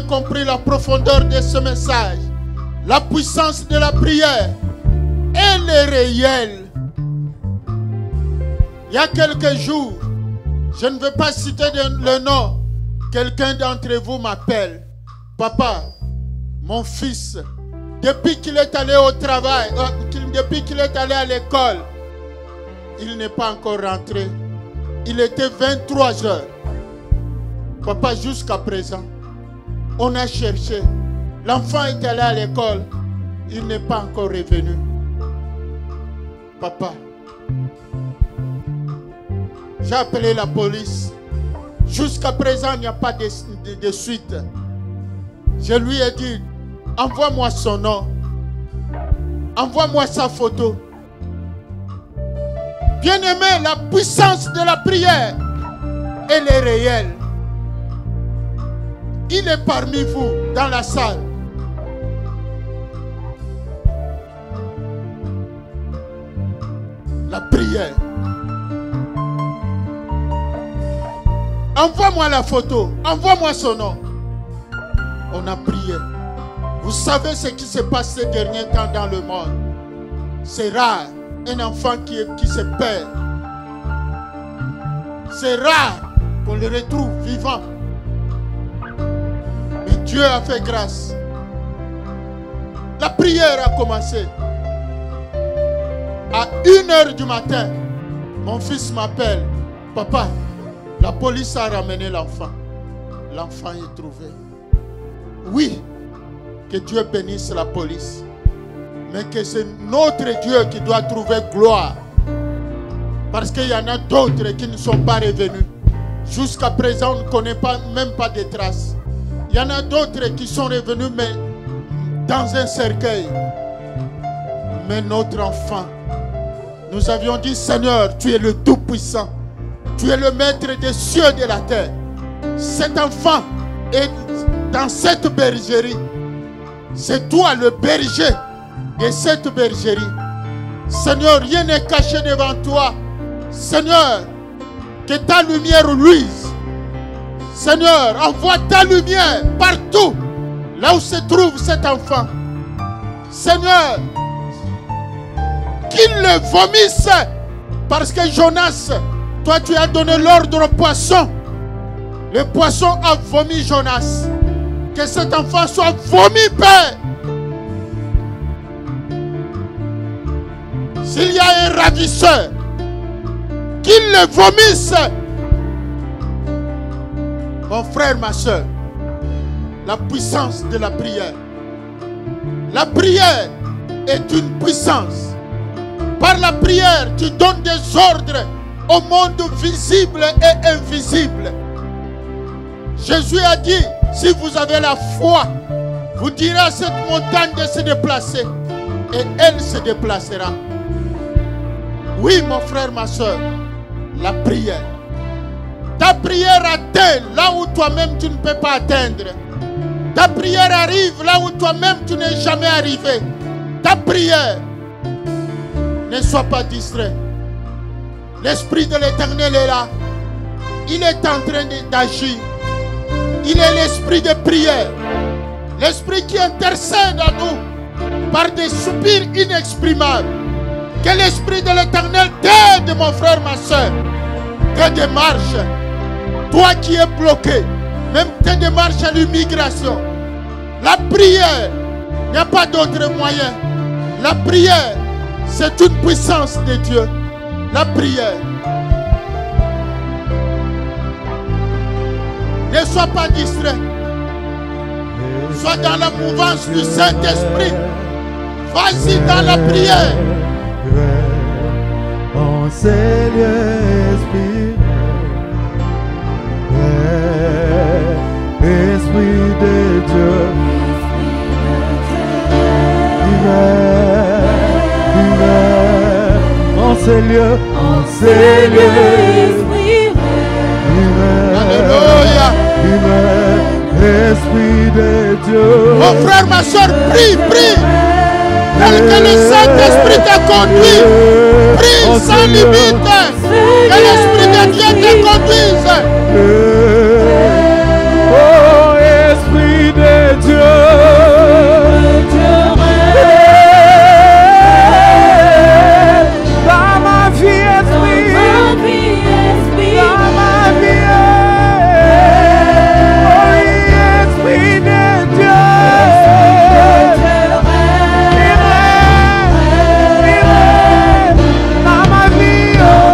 Speaker 3: Compris la profondeur de ce message. La puissance de la prière, elle est réelle. Il y a quelques jours, je ne vais pas citer le nom, quelqu'un d'entre vous m'appelle. Papa, mon fils, depuis qu'il est allé au travail, depuis qu'il est allé à l'école, il n'est pas encore rentré. Il était 23 heures. Papa, jusqu'à présent, on a cherché. L'enfant est allé à l'école. Il n'est pas encore revenu. Papa, j'ai appelé la police. Jusqu'à présent, il n'y a pas de suite. Je lui ai dit, envoie-moi son nom. Envoie-moi sa photo. Bien-aimé, la puissance de la prière, elle est réelle. Il est parmi vous, dans la salle. La prière. Envoie-moi la photo. Envoie-moi son nom. On a prié. Vous savez ce qui se passe ces derniers temps dans le monde. C'est rare. Un enfant qui se perd. C'est rare qu'on le retrouve vivant. Mais Dieu a fait grâce. La prière a commencé. À 1h du matin, mon fils m'appelle. Papa, la police a ramené l'enfant. L'enfant est trouvé. Oui, que Dieu bénisse la police. Mais que c'est notre Dieu qui doit trouver gloire. Parce qu'il y en a d'autres qui ne sont pas revenus. Jusqu'à présent, on ne connaît même pas de traces. Il y en a d'autres qui sont revenus, mais dans un cercueil. Mais notre enfant, nous avions dit, Seigneur, tu es le Tout-Puissant. Tu es le maître des cieux et de la terre. Cet enfant est dans cette bergerie. C'est toi le berger de cette bergerie. Seigneur, rien n'est caché devant toi. Seigneur, que ta lumière luise. Seigneur, envoie ta lumière partout là où se trouve cet enfant. Seigneur, qu'il le vomisse, parce que Jonas Toi, tu as donné l'ordre au poisson. Le poisson a vomi Jonas. Que cet enfant soit vomi, Père. S'il y a un ravisseur, qu'il le vomisse. Mon frère, ma soeur, la puissance de la prière. La prière est une puissance. Par la prière, tu donnes des ordres au monde visible et invisible. Jésus a dit, si vous avez la foi, vous direz à cette montagne de se déplacer et elle se déplacera. Oui, mon frère, ma soeur, la prière. Ta prière atteint là où toi-même tu ne peux pas atteindre. Ta prière arrive là où toi-même tu n'es jamais arrivé. Ta prière, ne sois pas distrait. L'Esprit de l'Éternel est là. Il est en train d'agir. Il est l'esprit de prière. L'esprit qui intercède à nous par des soupirs inexprimables. Que l'Esprit de l'Éternel t'aide, mon frère, ma soeur. Tes démarches, toi qui es bloqué, même tes démarches à l'immigration. La prière, il n'y a pas d'autre moyen. La prière, c'est une puissance de Dieu. La prière. Ne sois pas distrait. Sois dans la mouvance du Saint-Esprit. Vas-y dans la prière.
Speaker 4: En Seigneur Esprit, Esprit de Dieu, en ces lieux, Esprit,
Speaker 3: Alléluia.
Speaker 4: Esprit de Dieu.
Speaker 3: Mon frère, ma soeur, prie, prie. Tel que le Saint-Esprit t'a conduit. Prie sans limite. Que l'Esprit de Dieu te conduise.
Speaker 4: Oh, Esprit de Dieu. Dans ma vie, Esprit. Dans ma vie. Oh, Esprit de Dieu. Dans ma vie, oh.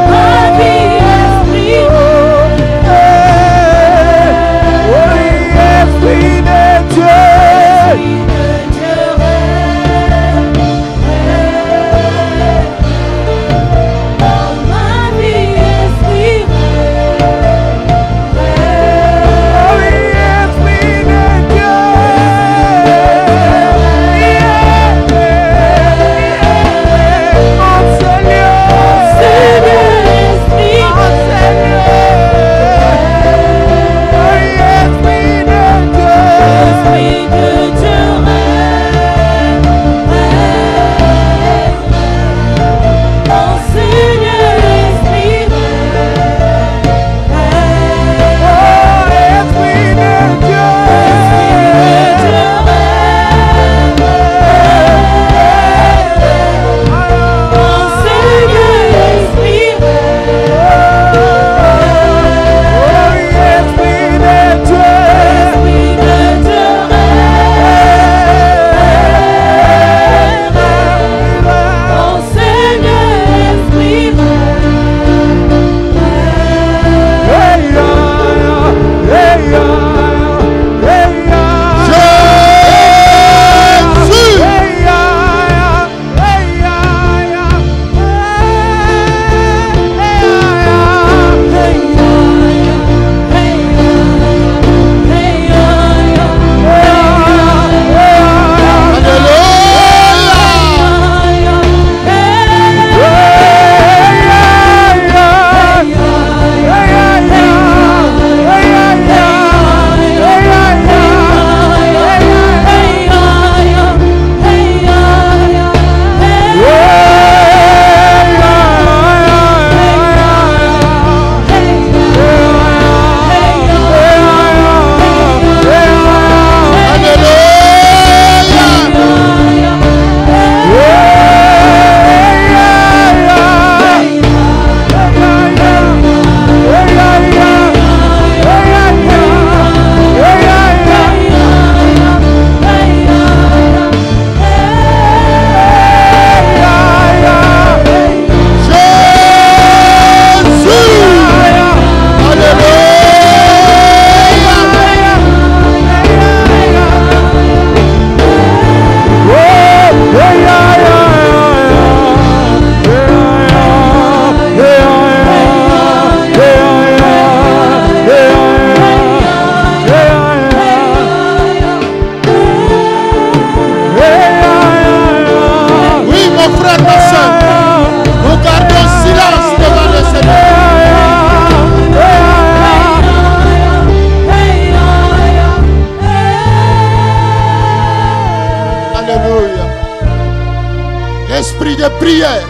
Speaker 3: prière.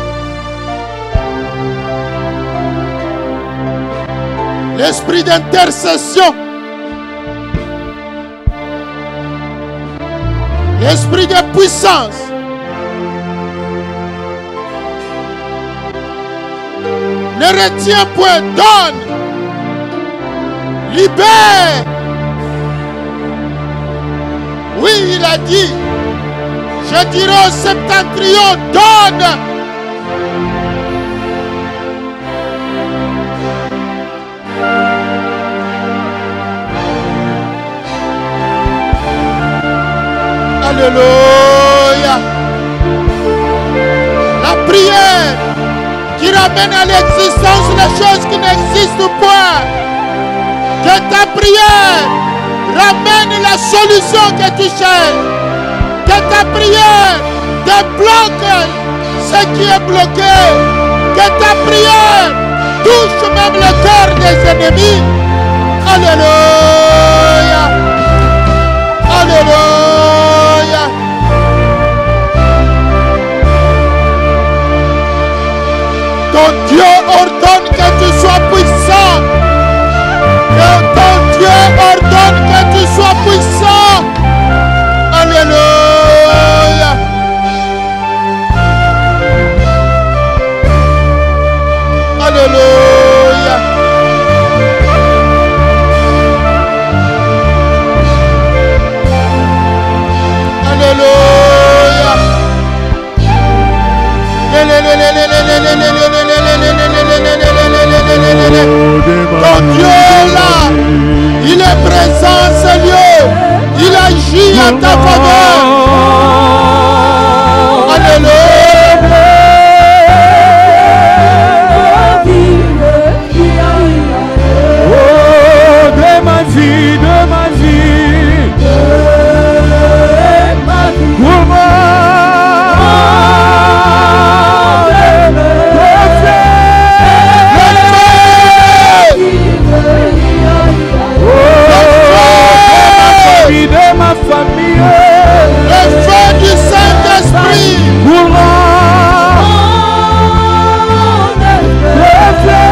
Speaker 3: L'esprit d'intercession. L'esprit de puissance. Ne retiens point, donne. Libère. Oui, il a dit, je dirai au septentrion, donne. Alléluia. La prière qui ramène à l'existence les choses qui n'existent pas. Que ta prière ramène la solution que tu cherches. Que ta prière débloque ce qui est bloqué. Que ta prière touche même le cœur des ennemis. Alléluia. Alléluia. Ton Dieu ordonne que tu sois puissant. Que ton Dieu ordonne que tu sois puissant. Alléluia. Alléluia. Alléluia. Ton Dieu est là. Il est présent, Seigneur. Il agit à ta faveur. Alléluia.
Speaker 4: Oh, de ma vie, de ma vie. Pour moi. De ma famille,
Speaker 3: le feu du Saint-Esprit,
Speaker 4: pour moi, le feu,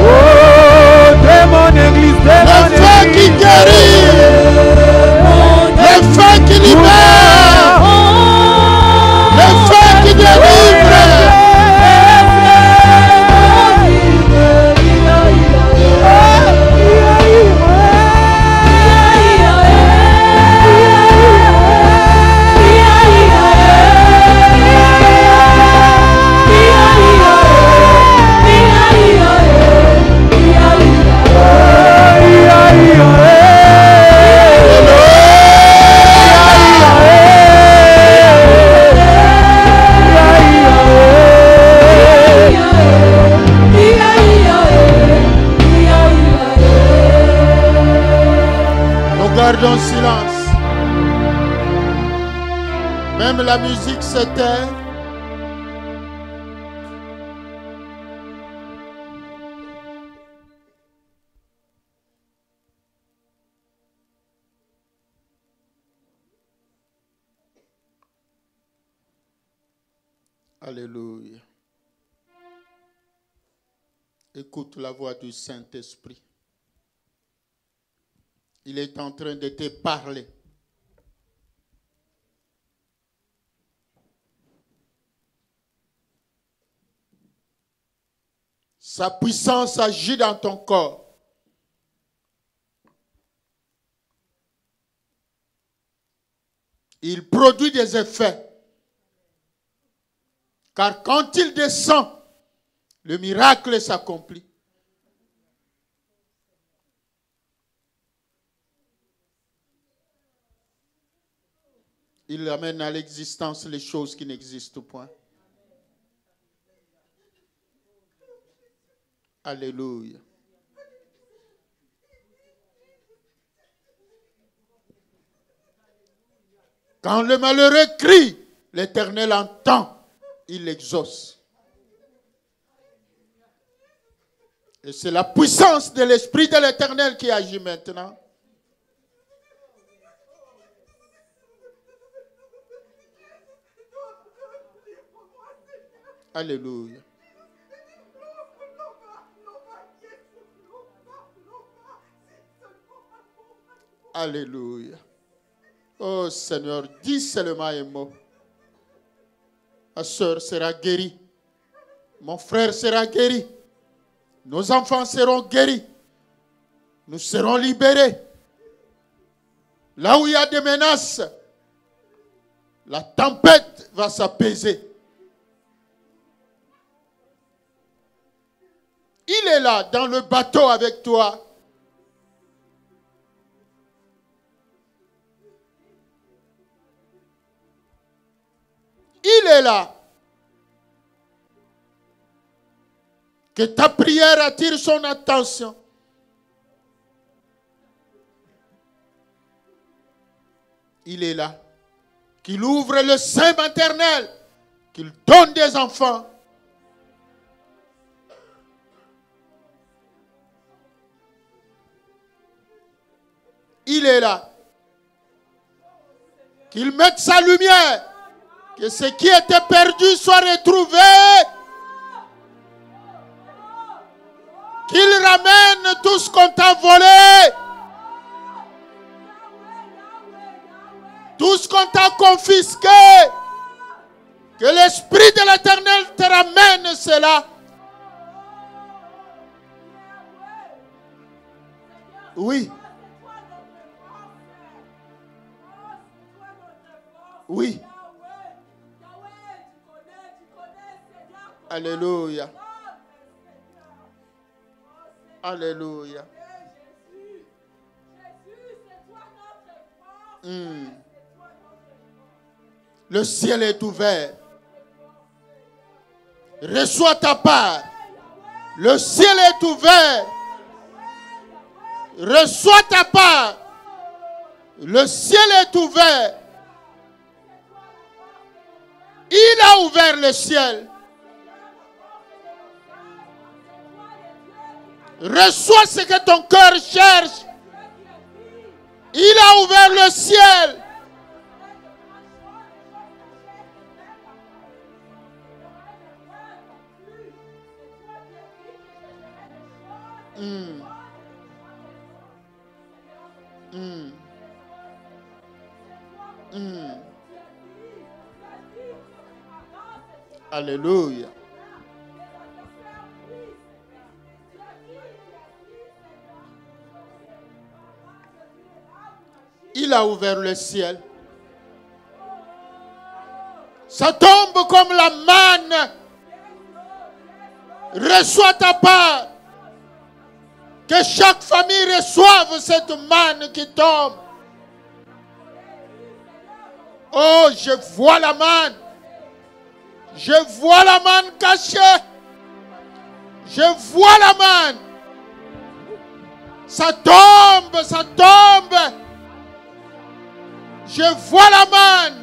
Speaker 4: oh, de mon église, de
Speaker 3: le feu qui guérit, le feu qui libère, le feu qui délivre. Gardons silence. Même la musique se tait. Alléluia. Écoute la voix du Saint-Esprit. Il est en train de te parler. Sa puissance agit dans ton corps. Il produit des effets. Car quand il descend, le miracle s'accomplit. Il amène à l'existence les choses qui n'existent point. Alléluia. Quand le malheureux crie, l'Éternel entend, il l'exauce. Et c'est la puissance de l'Esprit de l'Éternel qui agit maintenant. Alléluia. Alléluia. Oh Seigneur, dis seulement un mot. Ma soeur sera guérie. Mon frère sera guéri. Nos enfants seront guéris. Nous serons libérés. Là où il y a des menaces, la tempête va s'apaiser. Il est là dans le bateau avec toi. Il est là. Que ta prière attire son attention. Il est là. Qu'il ouvre le sein maternel. Qu'il donne des enfants. Il est là. Qu'il mette sa lumière. Que ce qui était perdu soit retrouvé. Qu'il ramène tout ce qu'on t'a volé. Tout ce qu'on t'a confisqué. Que l'Esprit de l'Éternel te ramène cela. Oui. Oui. Alléluia. Alléluia. Le ciel est ouvert. Reçois ta part. Le ciel est ouvert. Reçois ta part. Le ciel est ouvert. Il a ouvert le ciel. Reçois ce que ton cœur cherche. Il a ouvert le ciel. Alléluia. Il a ouvert le ciel. Ça tombe comme la manne. Reçois ta part. Que chaque famille reçoive cette manne qui tombe. Oh, je vois la manne. Je vois la manne cachée. Je vois la manne. Ça tombe, ça tombe. Je vois la manne.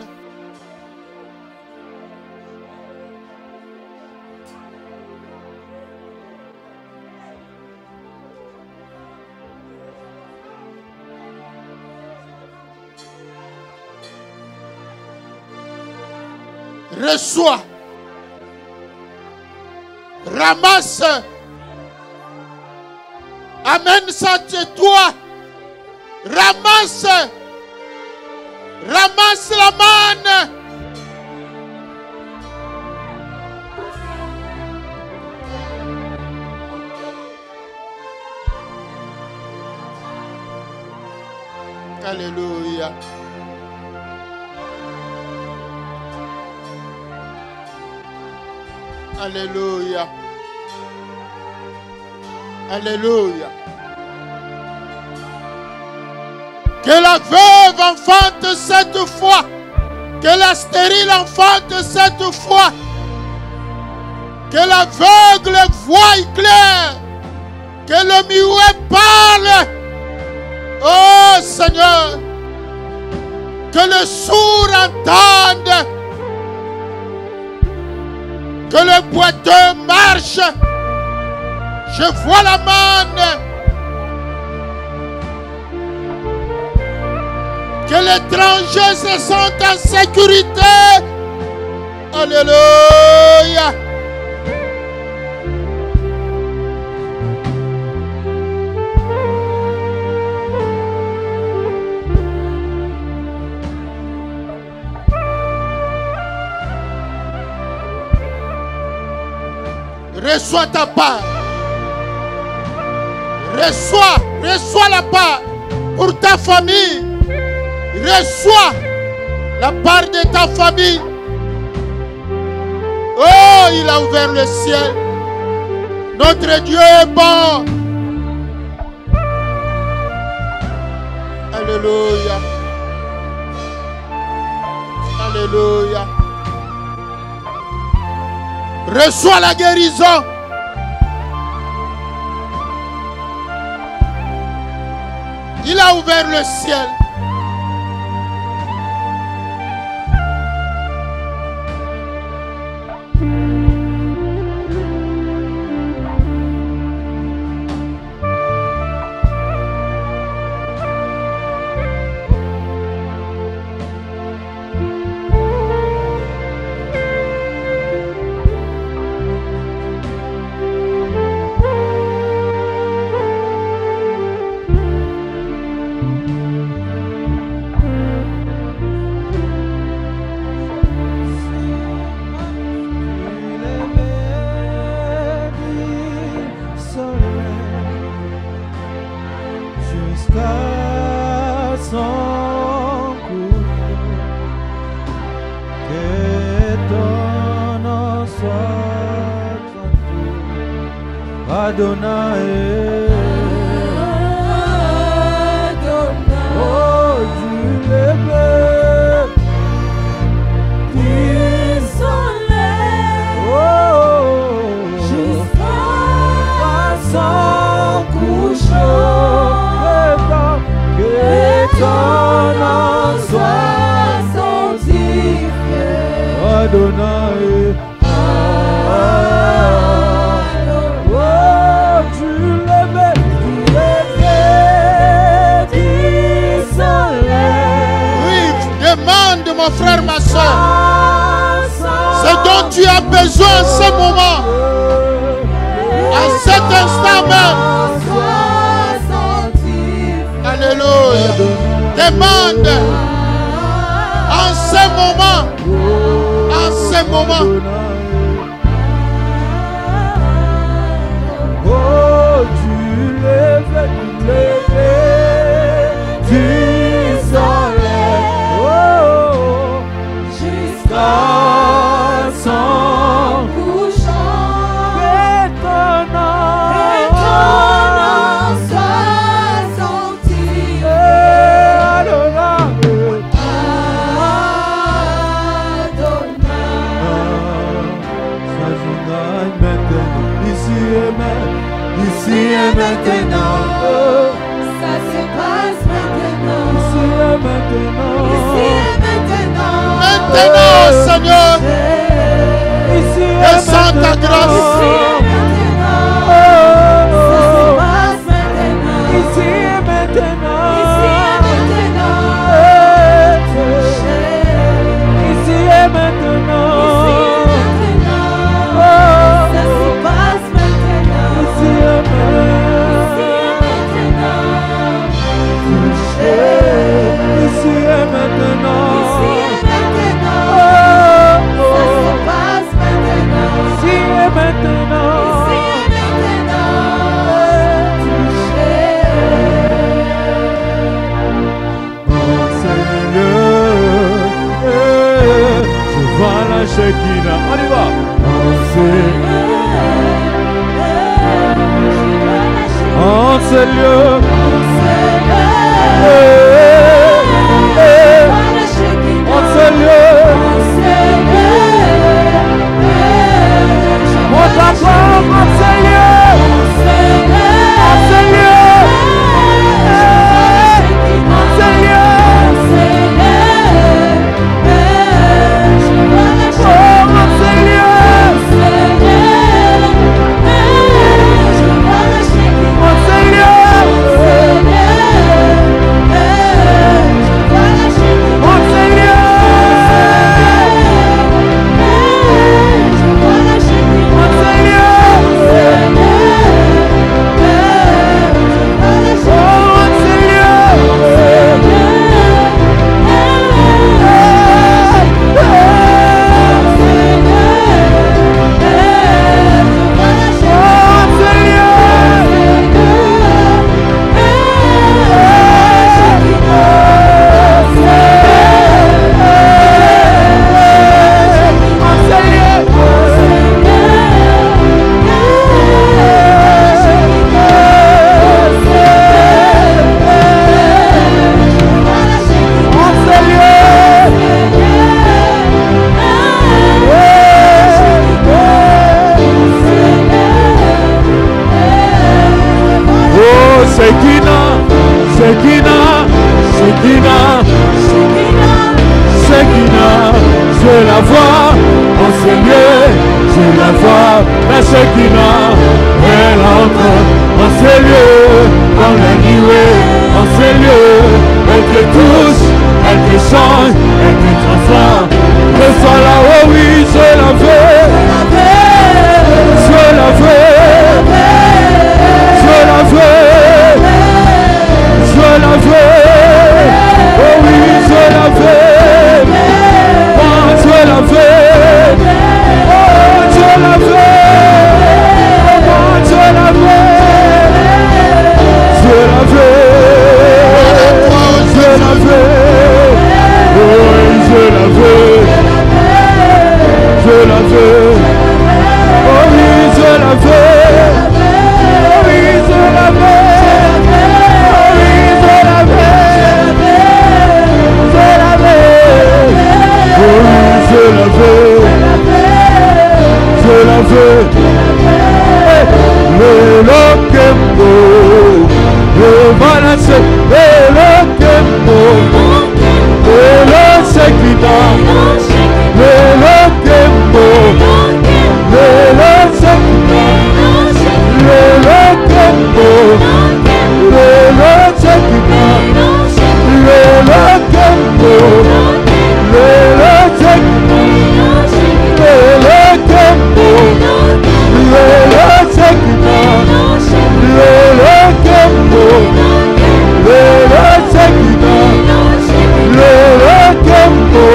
Speaker 3: Reçois. Ramasse. Amène ça chez toi. Ramasse. Ramasse la manne. Alléluia. Alléluia. Alléluia. Que la veuve enfante cette fois. Que la stérile enfante cette fois. Que l'aveugle voie clair. Que le muet parle. Oh Seigneur. Que le sourd entende. Que le boiteux marche. Je vois la manne. Que l'étranger se sente en sécurité. Alléluia. Reçois ta part. Reçois la part pour ta famille. Reçois la part de ta famille. Oh, il a ouvert le ciel. Notre Dieu est bon. Alléluia. Alléluia. Reçois la guérison. Il a ouvert le ciel. Mon frère, ma soeur, ce dont tu as besoin en ce moment, à cet instant même. Alléluia. Demande en ce moment,
Speaker 4: Oh, tu lèves du soleil. Son couchant, étonnant soit senti. Ici et maintenant,
Speaker 5: ça se passe maintenant.
Speaker 4: Ici et maintenant,
Speaker 5: Ici et maintenant.
Speaker 3: Maintenant, Seigneur,
Speaker 4: ici et
Speaker 3: descends ta grâce.
Speaker 5: Ici et maintenant. Ça se passe maintenant.
Speaker 4: Ici et maintenant,
Speaker 5: Ici et maintenant.
Speaker 4: ici et maintenant,
Speaker 5: Ici et maintenant. Ça se passe maintenant.
Speaker 4: ici et maintenant,
Speaker 5: Ici et maintenant.
Speaker 4: ici et maintenant,
Speaker 5: Ici et maintenant. Ça se passe maintenant.
Speaker 4: ici et maintenant,
Speaker 5: Ici et maintenant.
Speaker 4: oh Seigneur, je vois la Shekinah, on y va, oh Seigneur, oh Seigneur, mon papa, mon Seigneur, mon Seigneur, mon Seigneur, oh mon Seigneur, mon Seigneur, Shekinah, elle entre en ces lieux, dans la nuée, en ces lieux, elle te touche, elle te change, elle te transforme. Reçois là, oh oui, je la veux, je la veux, je la veux, je la veux, oh oui, je la veux, moi je la veux, oh je la veux, moi je la veux, je la veux, je la veux, oui je la veux, je la veux, oh oui je la veux, oh oui je la veux, oh oui je la veux, je la veux, oh oui je la veux, je la veux, le Lokembo, le Manasseh, le Lokembo, le Shekinah, le Lokembo, le Shekinah, le Lokembo, le Shekinah, le Lokembo, le Shekinah, le Lokembo, le Shekinah, le Lokembo, le Shekinah, le Lokembo,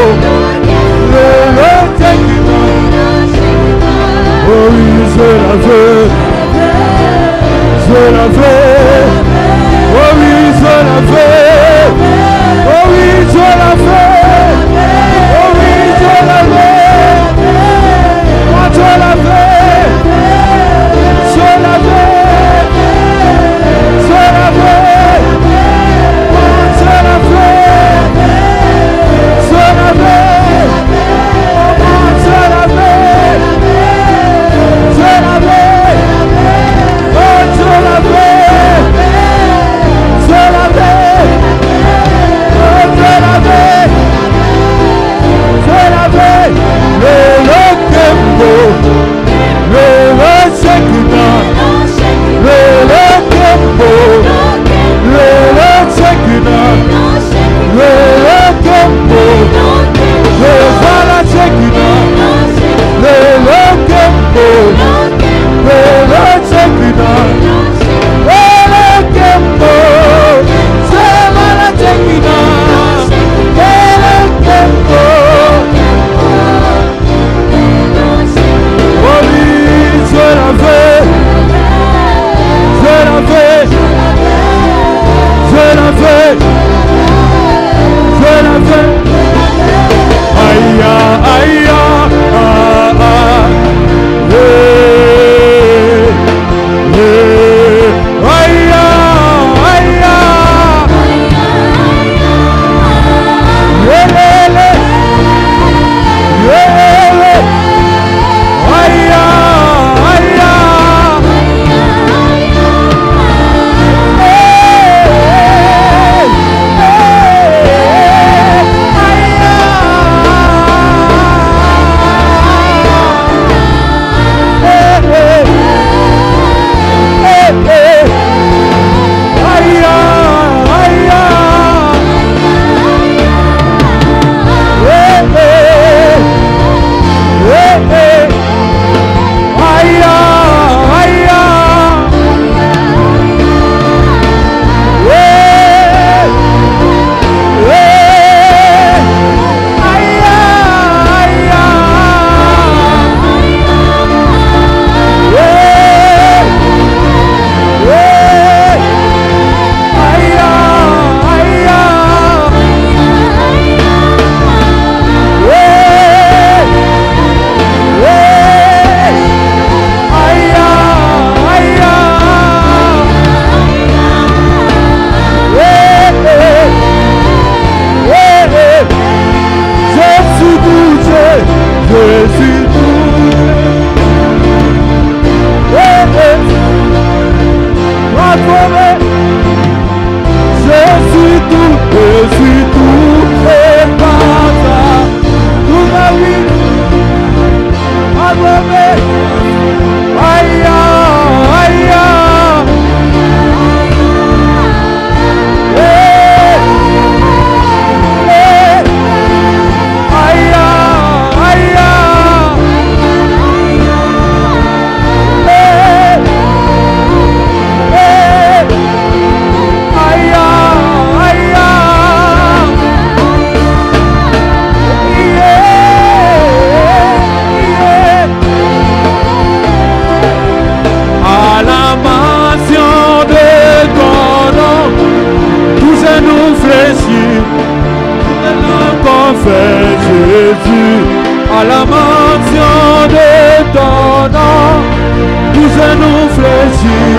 Speaker 4: le Shekinah. Oh oui, je la veux, je la veux, oh oui, je la veux, oh oui, je la veux, oh oui, je la veux, moi je la veux, je la veux, je la veux, moi je la veux, je la veux, moi je la veux, je la veux, oh je la veux. mention de ton nom, tous genoux fléchis,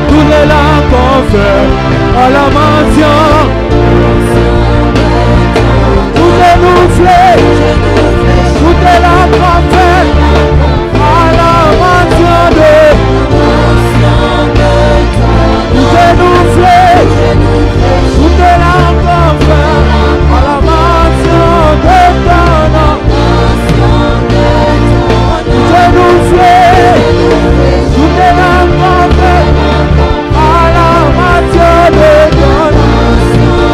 Speaker 4: toutes les langues confèrent à la mention. Tous genoux fléchis, toutes les langues confèrent à la mention de tous genoux fléchis, toutes les langues confèrent à la mention de ton nom. Toutes les langues confèrent à la mention de ton nom.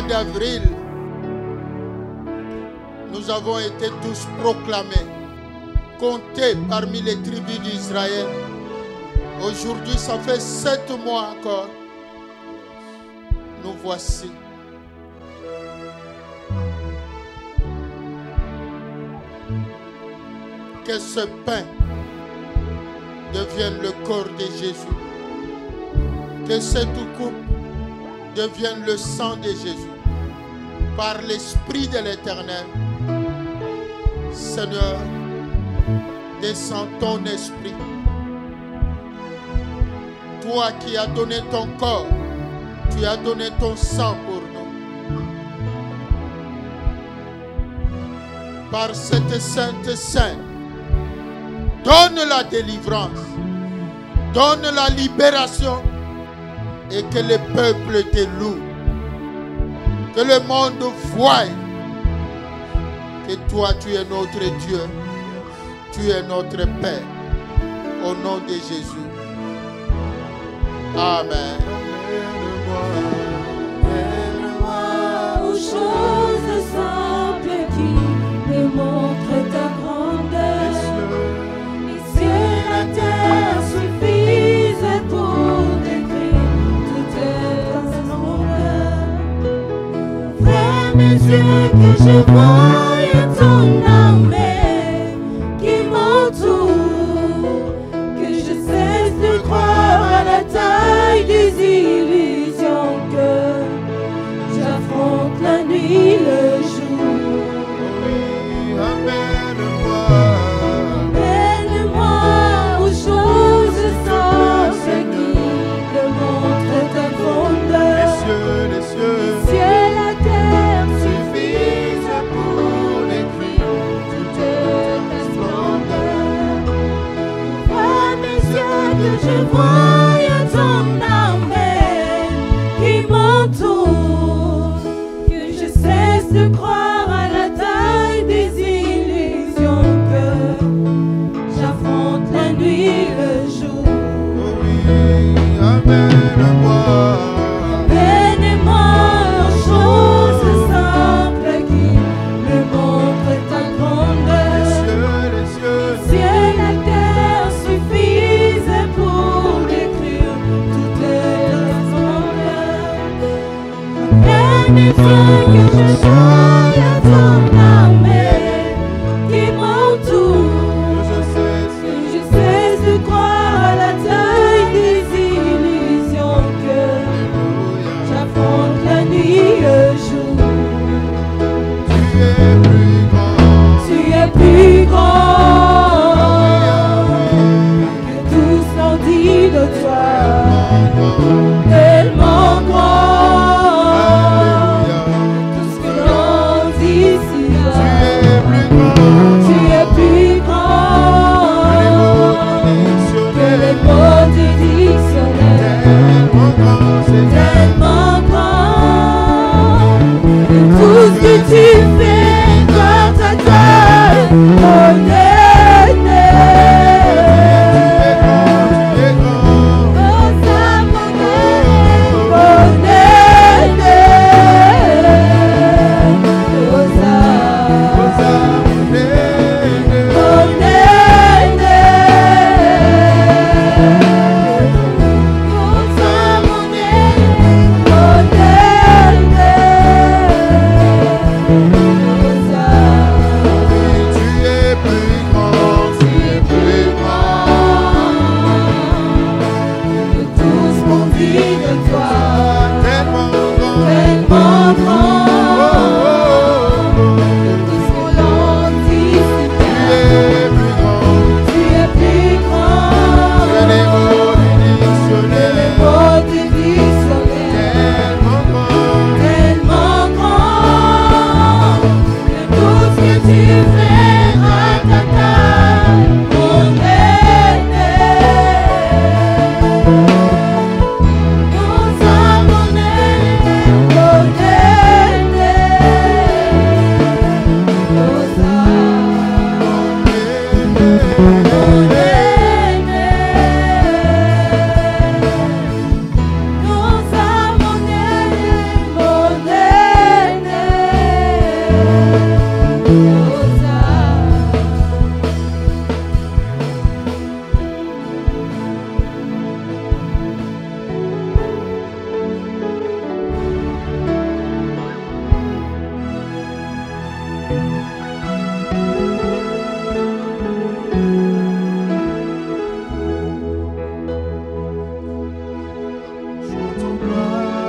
Speaker 3: d'avril, nous avons été tous proclamés, comptés parmi les tribus d'Israël. Aujourd'hui, ça fait 7 mois encore. Nous voici. Que ce pain devienne le corps de Jésus. Que cette coupe devienne le sang de Jésus. Par l'Esprit de l'Éternel. Seigneur, descends ton esprit. Toi qui as donné ton corps, tu as donné ton sang pour nous. Par cette sainte scène, donne la délivrance, donne la libération et que le peuple te loue. Que le monde voie que toi tu es notre Dieu, tu es notre Père. Au nom de Jésus. Amen.
Speaker 5: Mène-moi aux choses simples qui me montrent ta grandeur. Les cieux et la terre suffisent pour décrire toute ta splendeur. Frère, mes yeux, que je voie ton armée qui m'entoure. Que je cesse de croire à la taille des illusions, que j'affronte la nuit, le jour. Amène-moi aux choses simples qui me montrent ta grandeur. Les cieux et la terre suffisent pour décrire toute ta splendeur. À mes yeux que je voie ton armée qui m'entoure. Que je cesse de croire à la taille des illusions, que j'affronte la nuit, le jour. Amène-moi aux choses simples qui me montrent ta grandeur. Les cieux et la terre suffisent pour décrire toute ta splendeur. Amène-moi que je sois ton armée qui m'entoure. Que je cesse de croire à la taille des illusions, que j'affronte la nuit, le jour. Tu es plus grand que tout ce qu'on dit de toi. Tellement grand, tout ce que l'on dit ici. Tu es plus grand que les mots du dictionnaire. Tellement grand que tout ce que tu fais doit t'être honnête. Oh, ça m'honnête.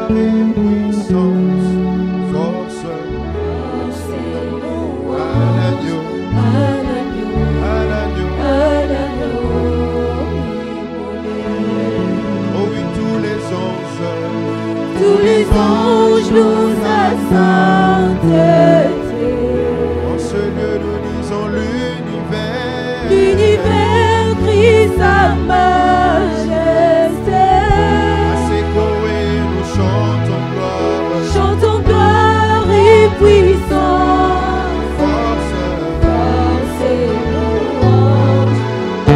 Speaker 3: et puissance, force à l'agneau, à l'agneau. Oh oui, tous les anges
Speaker 5: louent sa sainteté.
Speaker 3: en ce lieu nous disons l'univers.
Speaker 5: L'univers crie sa majesté.
Speaker 3: À ses chorés nous chantons gloire,
Speaker 5: Chantons gloire et puissance.
Speaker 3: force
Speaker 5: Force et louange à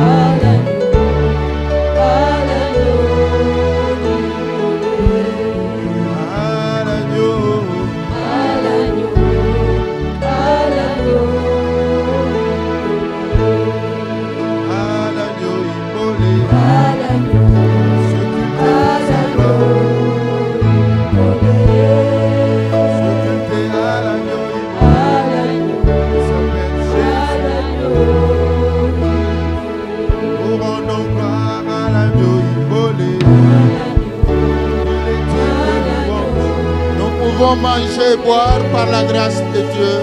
Speaker 5: l'agneau
Speaker 3: immolé, ce culte à l'agneau immolé, s'appelle Jésus. Nous rendons gloire à l'agneau immolé. Il est Dieu de louange. Nous pouvons manger et boire par la grâce de Dieu.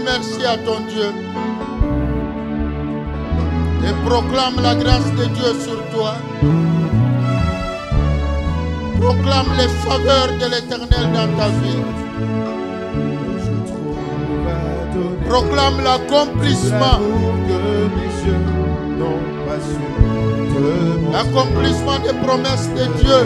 Speaker 3: Merci à ton Dieu et proclame la grâce de Dieu sur toi. Proclame les faveurs de l'Éternel dans ta vie. Proclame l'accomplissement des promesses de Dieu.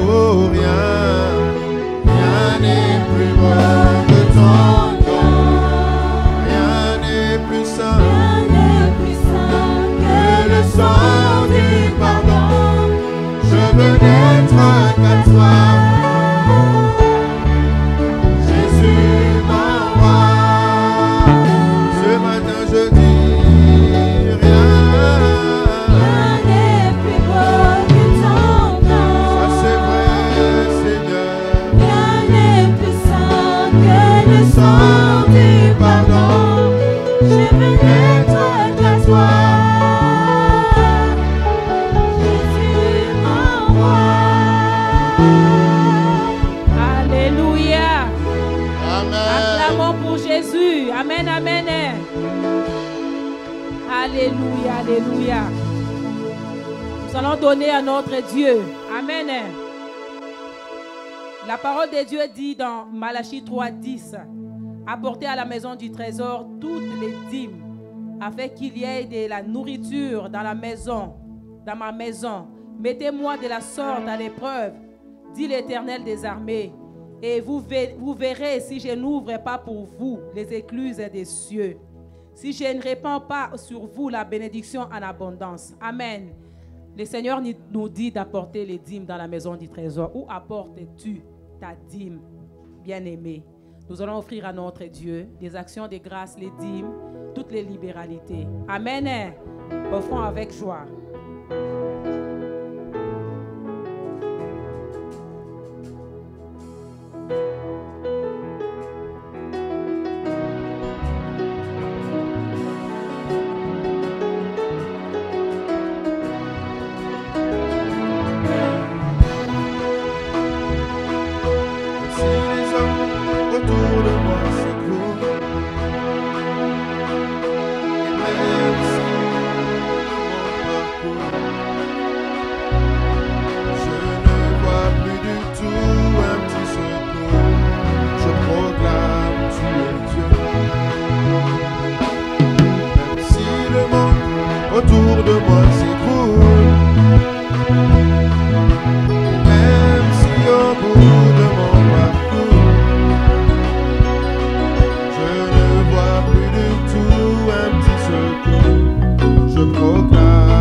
Speaker 3: Oh, rien n'est plus loin que ton nom. Rien n'est plus saint que le sang du pardon. Je veux n'être qu'à toi, Jésus mon roi. Ce matin je dis
Speaker 2: Alléluia, alléluia. Nous allons donner à notre Dieu. Amen. La parole de Dieu dit dans Malachie 3:10, apportez à la maison du trésor toutes les dîmes, afin qu'il y ait de la nourriture dans la maison, dans ma maison. Mettez-moi de la sorte à l'épreuve, dit l'Éternel des armées, et vous verrez si je n'ouvre pas pour vous les écluses des cieux. Si je ne répands pas sur vous la bénédiction en abondance. Amen. Le Seigneur nous dit d'apporter les dîmes dans la maison du trésor. Où apportes-tu ta dîme, bien-aimé? Nous allons offrir à notre Dieu des actions de grâce, les dîmes, toutes les libéralités. Amen. Offrons avec joie. Autour de moi s'écroule, même si au bout de mon parcours je ne vois plus du tout un petit secours, je proclame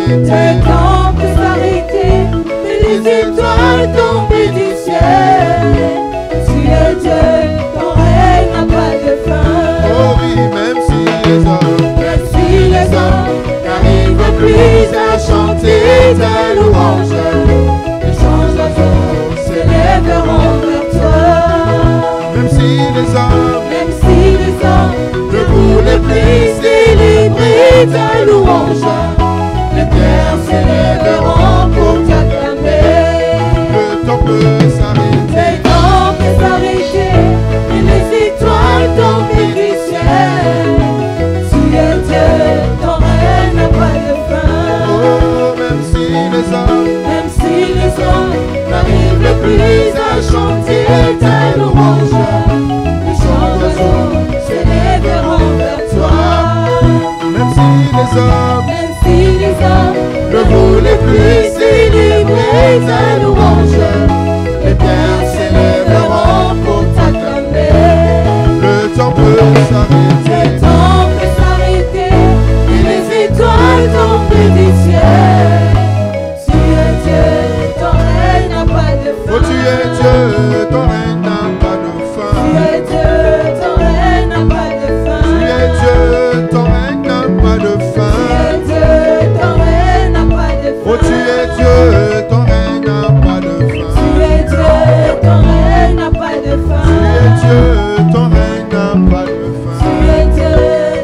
Speaker 3: s'arrêter.
Speaker 5: Le temps peut s'arrêter, mais les étoiles tombées du ciel. Tu es Dieu, ton règne n'a pas de fin.
Speaker 3: Oh oui, même si les hommes
Speaker 5: n'arrivent plus à chanter ta louange, les chants d'oiseaux s'élèveront vers toi.
Speaker 3: même si les hommes
Speaker 5: Ne voulaient plus célébrer ta louange, les pierres s'élèveront pour t'acclamer.
Speaker 3: le temps peut s'arrêter.
Speaker 5: Le temps peut s'arrêter et les étoiles tombent du ciel. Tu es Dieu, ton règne n'a pas de fin.
Speaker 3: Oh, même si les hommes
Speaker 5: n'arrivent plus à chanter ta louange, les chants d'oiseaux s'élèveront vers toi.
Speaker 3: même si les hommes
Speaker 5: Ne voulaient plus célébrer ta louange, les pierres s'élèveront pour t'acclamer.
Speaker 3: le temps peut s'arrêter.
Speaker 5: Le temps peut s'arrêter et les étoiles tombent du ciel. Tu es Dieu, ton règne n'a pas de fin.
Speaker 3: Oh, tu es Dieu, ton règne n'a pas de fin.
Speaker 5: Tu es Dieu, ton règne n'a pas de fin.
Speaker 3: Tu es Dieu, ton règne n'a pas de fin.
Speaker 5: Tu es Dieu, ton règne n'a pas de fin.
Speaker 3: Oh, tu es Dieu, ton règne n'a pas de fin.
Speaker 5: Tu es Dieu, ton règne n'a pas de fin.
Speaker 3: Tu es Dieu, ton règne n'a pas de fin.
Speaker 5: Tu es Dieu,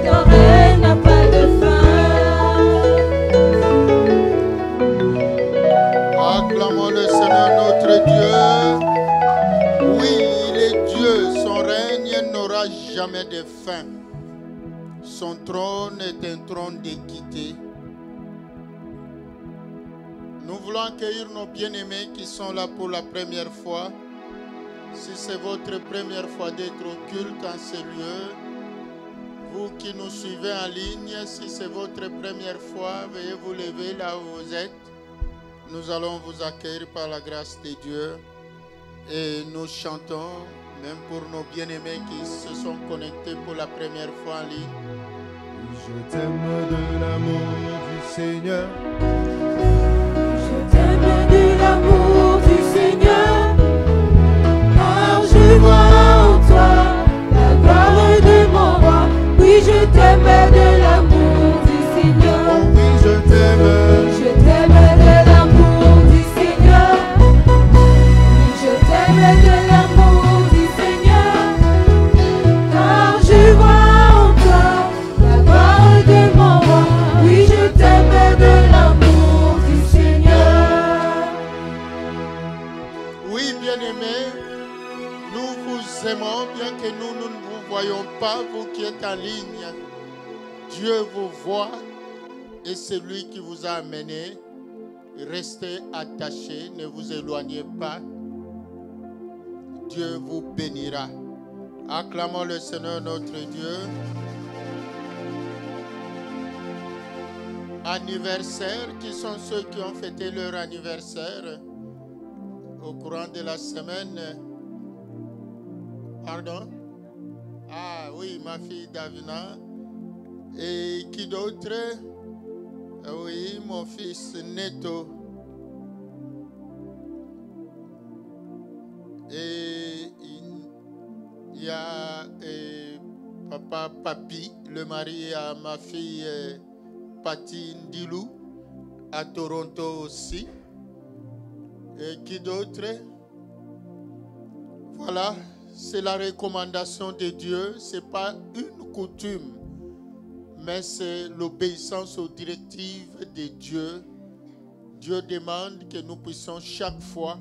Speaker 5: ton règne n'a pas de fin.
Speaker 3: Acclamons le Seigneur notre Dieu. Oui, il est Dieu, son règne n'aura jamais de fin. Son trône est un trône d'équité. Nous voulons accueillir nos bien-aimés qui sont là pour la première fois. Si c'est votre première fois d'être au culte en ce lieu, vous qui nous suivez en ligne, si c'est votre première fois, veuillez vous lever là où vous êtes. Nous allons vous accueillir par la grâce de Dieu et nous chantons, même pour nos bien-aimés qui se sont connectés pour la première fois en ligne. Je t'aime de l'amour du Seigneur.
Speaker 5: Je t'aime de l'amour du Seigneur, car je vois en toi la gloire de mon roi. Oui, je t'aime de l'amour du Seigneur.
Speaker 3: Oh oui, je t'aime.
Speaker 5: Je t'aime de l'amour du Seigneur. Oui, je t'aime de l'amour du Seigneur, car je vois en toi la gloire de mon roi. Oui, je t'aime de l'amour du Seigneur.
Speaker 3: Oui, bien-aimés, nous vous aimons, bien que nous ne vous voyons pas, vous qui êtes en ligne. Dieu vous voit et c'est lui qui vous a amené. Restez attachés, ne vous éloignez pas. Dieu vous bénira. Acclamons le Seigneur notre Dieu. Anniversaire, qui sont ceux qui ont fêté leur anniversaire au courant de la semaine. Pardon? Ah oui, ma fille Davina. Et qui d'autre? Oui, mon fils Neto. Et il y a papa Papi, le mari à ma fille Pati Ndilou, à Toronto aussi. Et qui d'autre? Voilà, c'est la recommandation de Dieu. Ce n'est pas une coutume, mais c'est l'obéissance aux directives de Dieu. Dieu demande que nous puissions chaque fois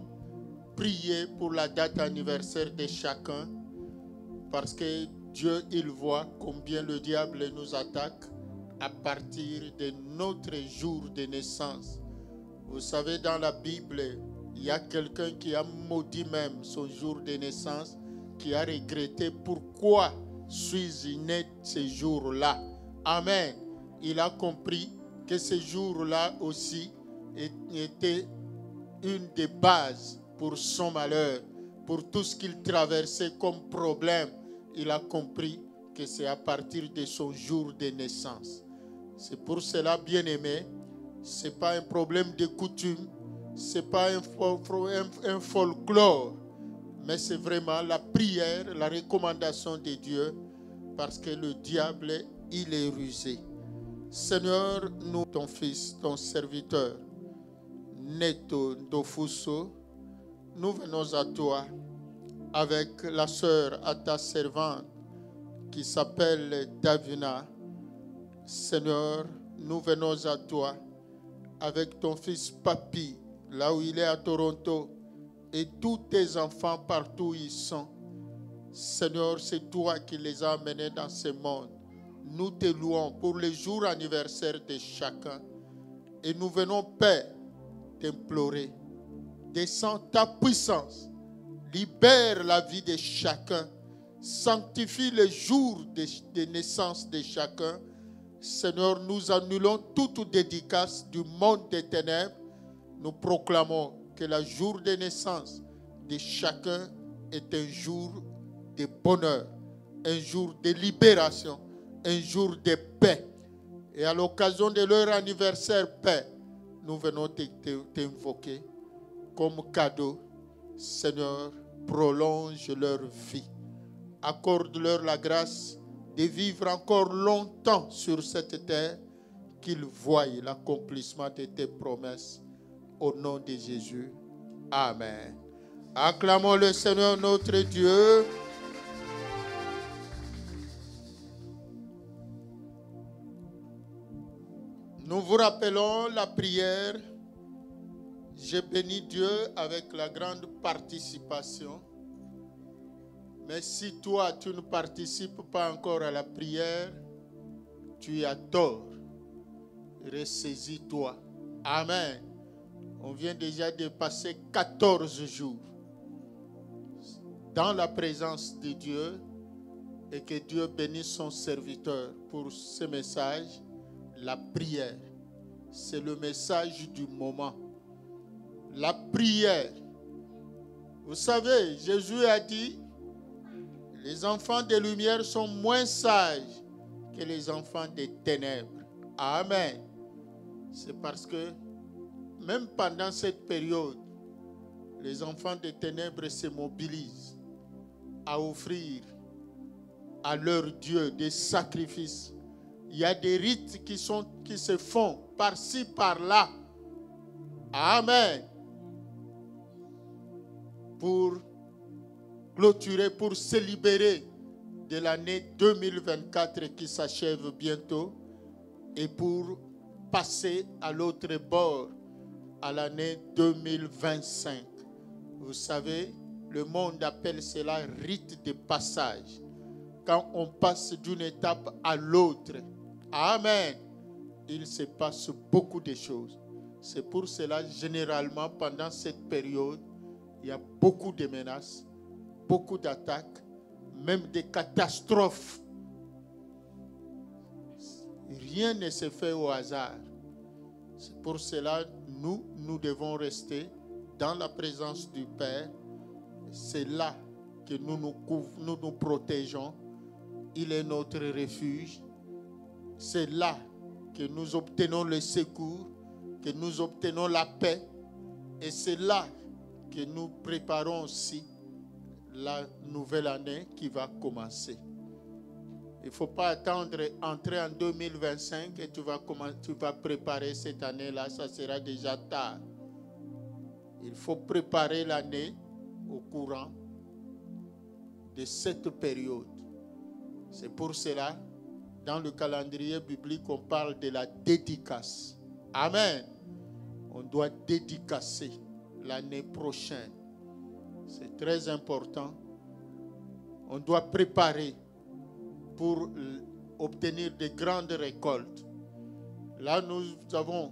Speaker 3: prier pour la date anniversaire de chacun, parce que Dieu, il voit combien le diable nous attaque à partir de notre jour de naissance. Vous savez, dans la Bible, il y a quelqu'un qui a maudit même son jour de naissance, qui a regretté pourquoi suis-je né ce jour-là. Amen. Il a compris que ce jour-là aussi était une des bases pour son malheur, pour tout ce qu'il traversait comme problème. Il a compris que c'est à partir de son jour de naissance. C'est pour cela, bien-aimé, Ce n'est pas un problème de coutume, ce n'est pas un folklore, mais c'est vraiment la prière, la recommandation de Dieu, parce que le diable, il est rusé. Seigneur, nous, ton fils, ton serviteur, Neto Ndofuso, nous venons à toi avec la sœur à ta servante qui s'appelle Davina. Seigneur, nous venons à toi avec ton fils Papi, là où il est à Toronto, et tous tes enfants partout où ils sont. Seigneur, c'est toi qui les as amenés dans ce monde. Nous te louons pour le jour anniversaire de chacun. Et nous venons, Père, t'implorer. Descends ta puissance. Libère la vie de chacun. Sanctifie le jour de naissance de chacun. Seigneur, nous annulons toute dédicace du monde des ténèbres. Nous proclamons que le jour de naissance de chacun est un jour de bonheur, un jour de libération, un jour de paix. Et à l'occasion de leur anniversaire, Père, nous venons t'invoquer comme cadeau. Seigneur, prolonge leur vie. Accorde-leur la grâce de vivre encore longtemps sur cette terre, qu'ils voient l'accomplissement de tes promesses. Au nom de Jésus. Amen. Acclamons le Seigneur notre Dieu. Nous vous rappelons la prière. J'ai béni Dieu avec la grande participation. Mais si toi, tu ne participes pas encore à la prière, tu as tort. Ressaisis-toi. Amen. On vient déjà de passer 14 jours dans la présence de Dieu, et que Dieu bénisse son serviteur pour ce message. La prière, c'est le message du moment. La prière. Vous savez, Jésus a dit, les enfants de lumière sont moins sages que les enfants des ténèbres. Amen. C'est parce que même pendant cette période, les enfants des ténèbres se mobilisent à offrir à leur Dieu des sacrifices. Il y a des rites qui se font par-ci, par-là. Amen. Pour clôturer, pour se libérer de l'année 2024 qui s'achève bientôt et pour passer à l'autre bord, à l'année 2025. Vous savez, le monde appelle cela rite de passage. Quand on passe d'une étape à l'autre, amen, il se passe beaucoup de choses. C'est pour cela, généralement, pendant cette période, il y a beaucoup de menaces, beaucoup d'attaques, même des catastrophes. Rien ne se fait au hasard. C'est pour cela, nous devons rester dans la présence du Père. C'est là que nous nous protégeons. Il est notre refuge. C'est là que nous obtenons le secours, que nous obtenons la paix. Et c'est là que nous préparons aussi la nouvelle année qui va commencer. Il ne faut pas attendre entrer en 2025 et tu vas préparer cette année-là, ça sera déjà tard. Il faut préparer l'année au courant de cette période. C'est pour cela, dans le calendrier biblique, on parle de la dédicace. Amen. On doit dédicacer l'année prochaine. C'est très important. On doit préparer pour obtenir de grandes récoltes. Là, nous avons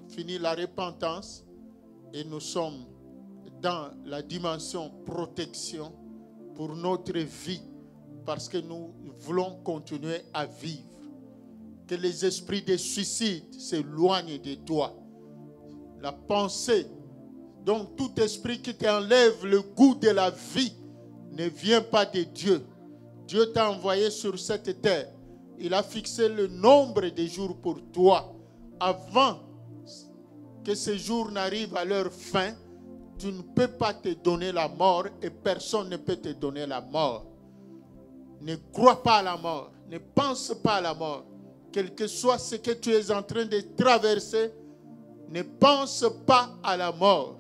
Speaker 3: fini la repentance et nous sommes dans la dimension protection pour notre vie parce que nous voulons continuer à vivre. Que les esprits de suicide s'éloignent de toi. La pensée, donc tout esprit qui t'enlève le goût de la vie ne vient pas de Dieu. Dieu t'a envoyé sur cette terre. Il a fixé le nombre de jours pour toi. avant que ces jours n'arrivent à leur fin, tu ne peux pas te donner la mort et personne ne peut te donner la mort. Ne crois pas à la mort, ne pense pas à la mort. Quel que soit ce que tu es en train de traverser, ne pense pas à la mort.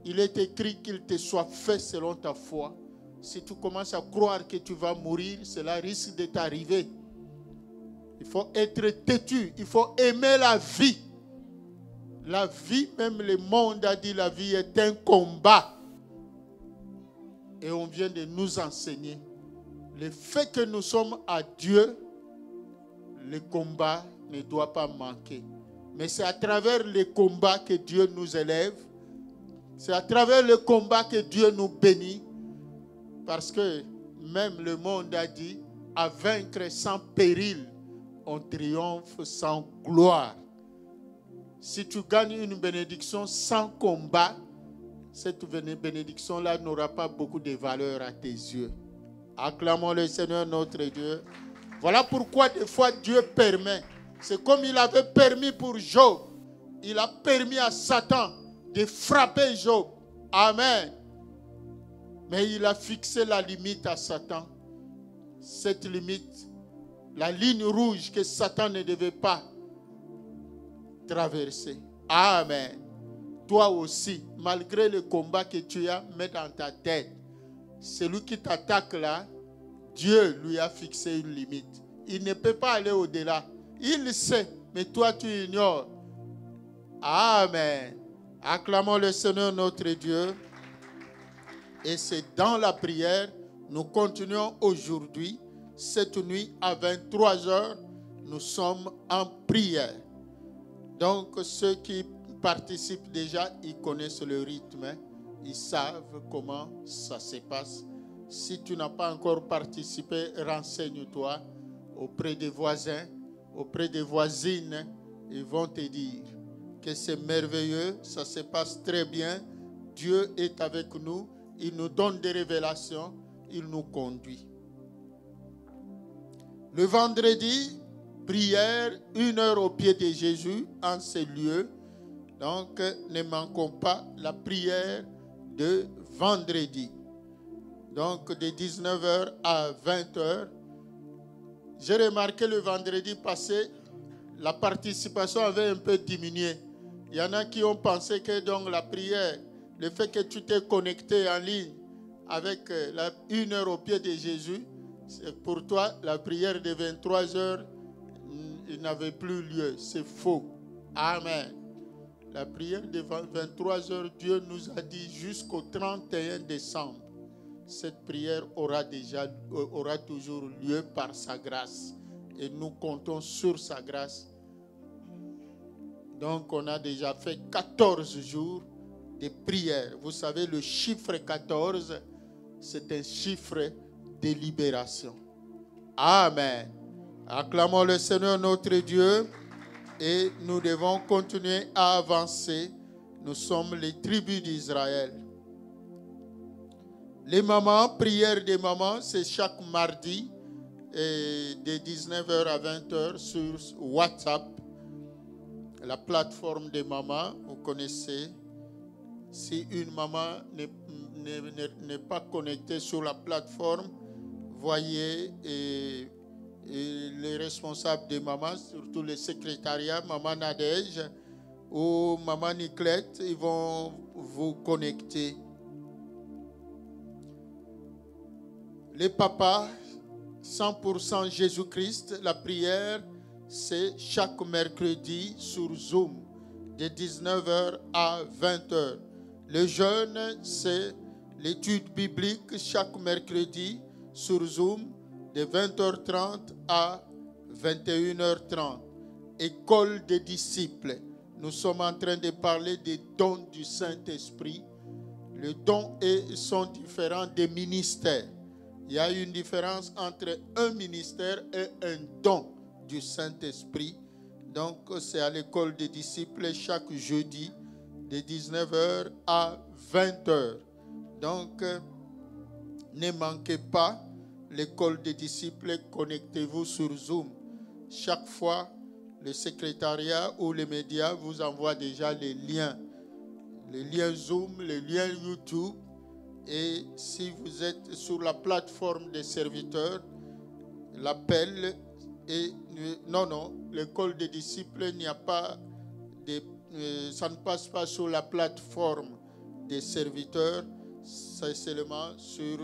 Speaker 3: Il est écrit qu'il te soit fait selon ta foi. Si tu commences à croire que tu vas mourir, cela risque de t'arriver. Il faut être têtu, il faut aimer la vie. La vie, même le monde a dit, la vie est un combat. Et on vient de nous enseigner. Le fait que nous sommes à Dieu, le combat ne doit pas manquer. Mais c'est à travers le combat que Dieu nous élève. C'est à travers le combat que Dieu nous bénit. Parce que même le monde a dit, à vaincre sans péril, on triomphe sans gloire. Si tu gagnes une bénédiction sans combat, cette bénédiction-là n'aura pas beaucoup de valeur à tes yeux. Acclamons le Seigneur notre Dieu. Voilà pourquoi des fois Dieu permet. C'est comme il avait permis pour Job. Il a permis à Satan de frapper Job. Amen. Mais il a fixé la limite à Satan. Cette limite, la ligne rouge que Satan ne devait pas traverser. Amen. Toi aussi, malgré le combat que tu as, mets dans ta tête. Celui qui t'attaque là, Dieu lui a fixé une limite. Il ne peut pas aller au-delà. Il le sait, mais toi tu ignores. Amen. Acclamons le Seigneur notre Dieu. Et c'est dans la prière, nous continuons aujourd'hui, cette nuit à 23h, nous sommes en prière. Donc ceux qui participent déjà, ils connaissent le rythme, ils savent comment ça se passe. Si tu n'as pas encore participé, renseigne-toi auprès des voisins, auprès des voisines, ils vont te dire que c'est merveilleux, ça se passe très bien, Dieu est avec nous, il nous donne des révélations, il nous conduit. Le vendredi, prière, 1 heure au pied de Jésus en ces lieux. Donc, ne manquons pas la prière de vendredi. Donc, de 19h à 20h. J'ai remarqué le vendredi passé, la participation avait un peu diminué. Il y en a qui ont pensé que donc la prière, le fait que tu t'es connecté en ligne avec 1 heure au pied de Jésus, pour toi, la prière de 23h, il n'avait plus lieu. C'est faux. Amen. La prière de 23h, Dieu nous a dit jusqu'au 31 décembre. Cette prière aura toujours lieu par sa grâce. Et nous comptons sur sa grâce. Donc, on a déjà fait 14 jours de prière. Vous savez, le chiffre 14, c'est un chiffre de libération. Amen. Acclamons le Seigneur notre Dieu et nous devons continuer à avancer. Nous sommes les tribus d'Israël. Les mamans, prière des mamans, c'est chaque mardi de 19h à 20h sur WhatsApp. La plateforme des mamans, vous connaissez. Si une maman n'est pas connectée sur la plateforme, voyez les responsables des mamans, surtout les secrétariats, Maman Nadège ou Maman Niclette, ils vont vous connecter. Les papas, 100% Jésus-Christ, la prière, c'est chaque mercredi sur Zoom, de 19h à 20h. Le jeûne, c'est l'étude biblique chaque mercredi sur Zoom, de 20h30 à 21h30. École des disciples. Nous sommes en train de parler des dons du Saint-Esprit. Les dons sont différents des ministères. Il y a une différence entre un ministère et un don du Saint-Esprit. Donc, c'est à l'école des disciples chaque jeudi de 19h à 20h. Donc, ne manquez pas l'école des disciples, connectez-vous sur Zoom. Chaque fois, le secrétariat ou les médias vous envoient déjà les liens Zoom, les liens YouTube. Et si vous êtes sur la plateforme des serviteurs, l'appel est... Non, l'école des disciples, il n'y a pas ça ne passe pas sur la plateforme des serviteurs, c'est seulement sur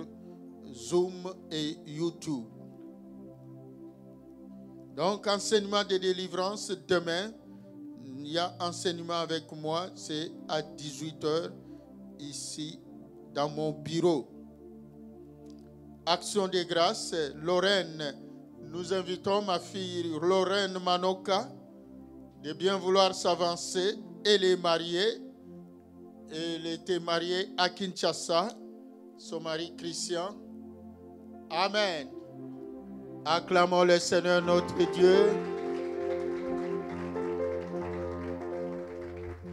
Speaker 3: Zoom et YouTube. Donc, enseignement de délivrance, demain, il y a enseignement avec moi, c'est à 18h, ici, dans mon bureau. Action de grâce, Lorraine, nous invitons ma fille Lorraine Manoka de bien vouloir s'avancer. Elle est mariée, elle était mariée à Kinshasa, son mari Christian. Amen. Acclamons le Seigneur notre Dieu.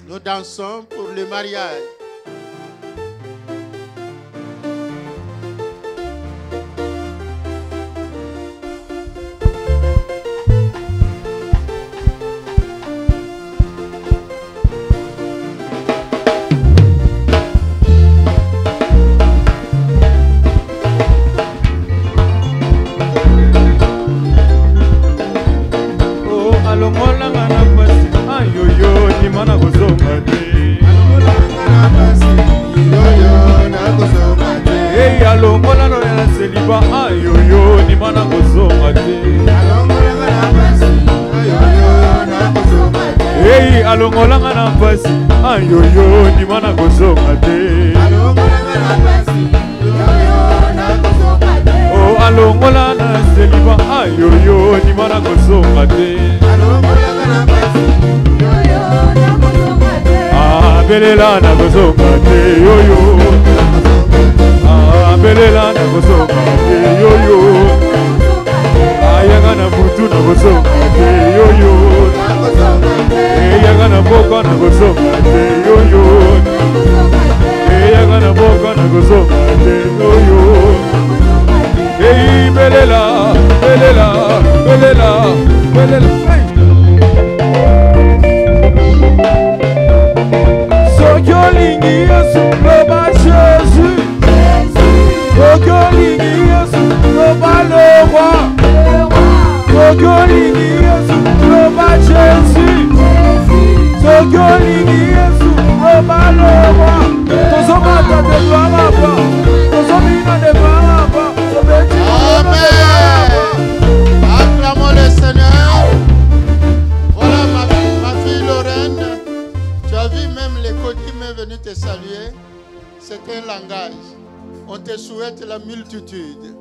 Speaker 3: Nous dansons pour le mariage.
Speaker 4: alongolanga na mpasi ayoyo ndimana kozonga te o alongola na seliba ayoyo ndimana kozonga te abelela na kozonga te yoyo abelela na kozonga te yoyo ayanga na butu na kozonga te yoyo eyanga na boka na kozonga te yoyo eyanga na boka na kozonga te yoyo eyi belela belela belela belela soki olingi Yesu loba Jésus soki olingi Yesu loba le roi soki olingi Yesu loba Jésus soki olingi Yesu loba le roi tozomata de gloire à bas tozomina de gloire à bas.
Speaker 3: Amen. Acclamons le Seigneur. Voilà ma fille Lorraine. Tu as vu même les Kodim est venu te saluer. C'est un langage. On te souhaite la multitude.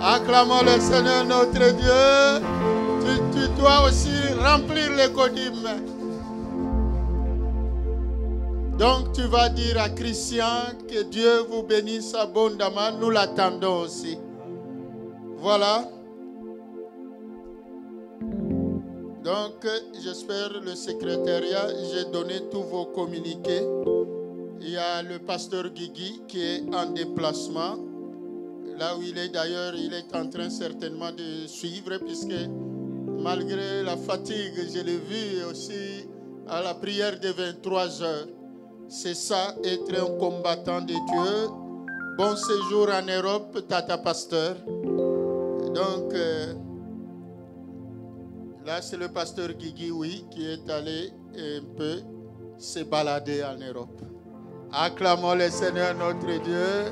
Speaker 3: Acclamons le Seigneur notre Dieu. Tu dois aussi remplir les Kodim. Donc tu vas dire à Christian que Dieu vous bénisse abondamment. Nous l'attendons aussi. Voilà. Donc, j'espère le secrétariat, j'ai donné tous vos communiqués. Il y a le pasteur Guigui qui est en déplacement. Là où il est d'ailleurs, il est en train certainement de suivre puisque malgré la fatigue, je l'ai vu aussi à la prière de 23 heures. C'est ça, être un combattant de Dieu. Bon séjour en Europe, Tata Pasteur. Donc, là, c'est le pasteur Guigui, oui, qui est allé un peu se balader en Europe. Acclamons le Seigneur notre Dieu.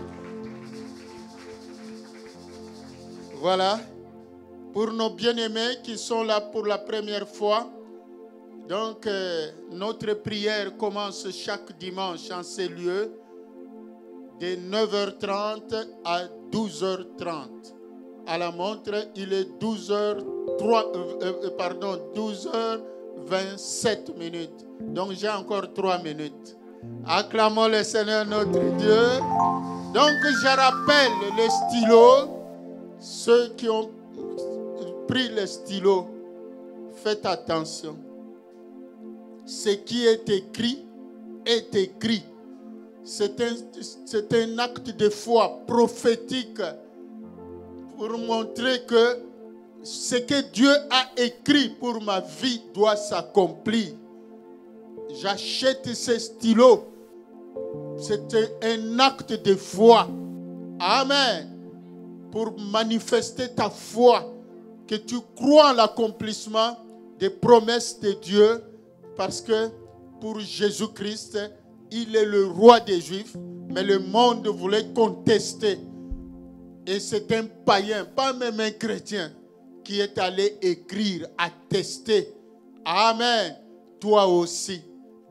Speaker 3: Voilà. Pour nos bien-aimés qui sont là pour la première fois, donc, notre prière commence chaque dimanche en ces lieux de 9h30 à 12h30. À la montre, il est 12h27 minutes. Donc, j'ai encore 3 minutes. Acclamons le Seigneur notre Dieu. Donc, je rappelle les stylos. Ceux qui ont pris les stylos, faites attention. Ce qui est écrit est écrit. C'est un acte de foi prophétique pour montrer que ce que Dieu a écrit pour ma vie doit s'accomplir. J'achète ce stylo. C'est un acte de foi. Amen. Pour manifester ta foi, que tu crois en l'accomplissement des promesses de Dieu, parce que pour Jésus-Christ, il est le roi des Juifs, mais le monde voulait contester. Et c'est un païen, pas même un chrétien, qui est allé écrire, attester. Amen. Toi aussi,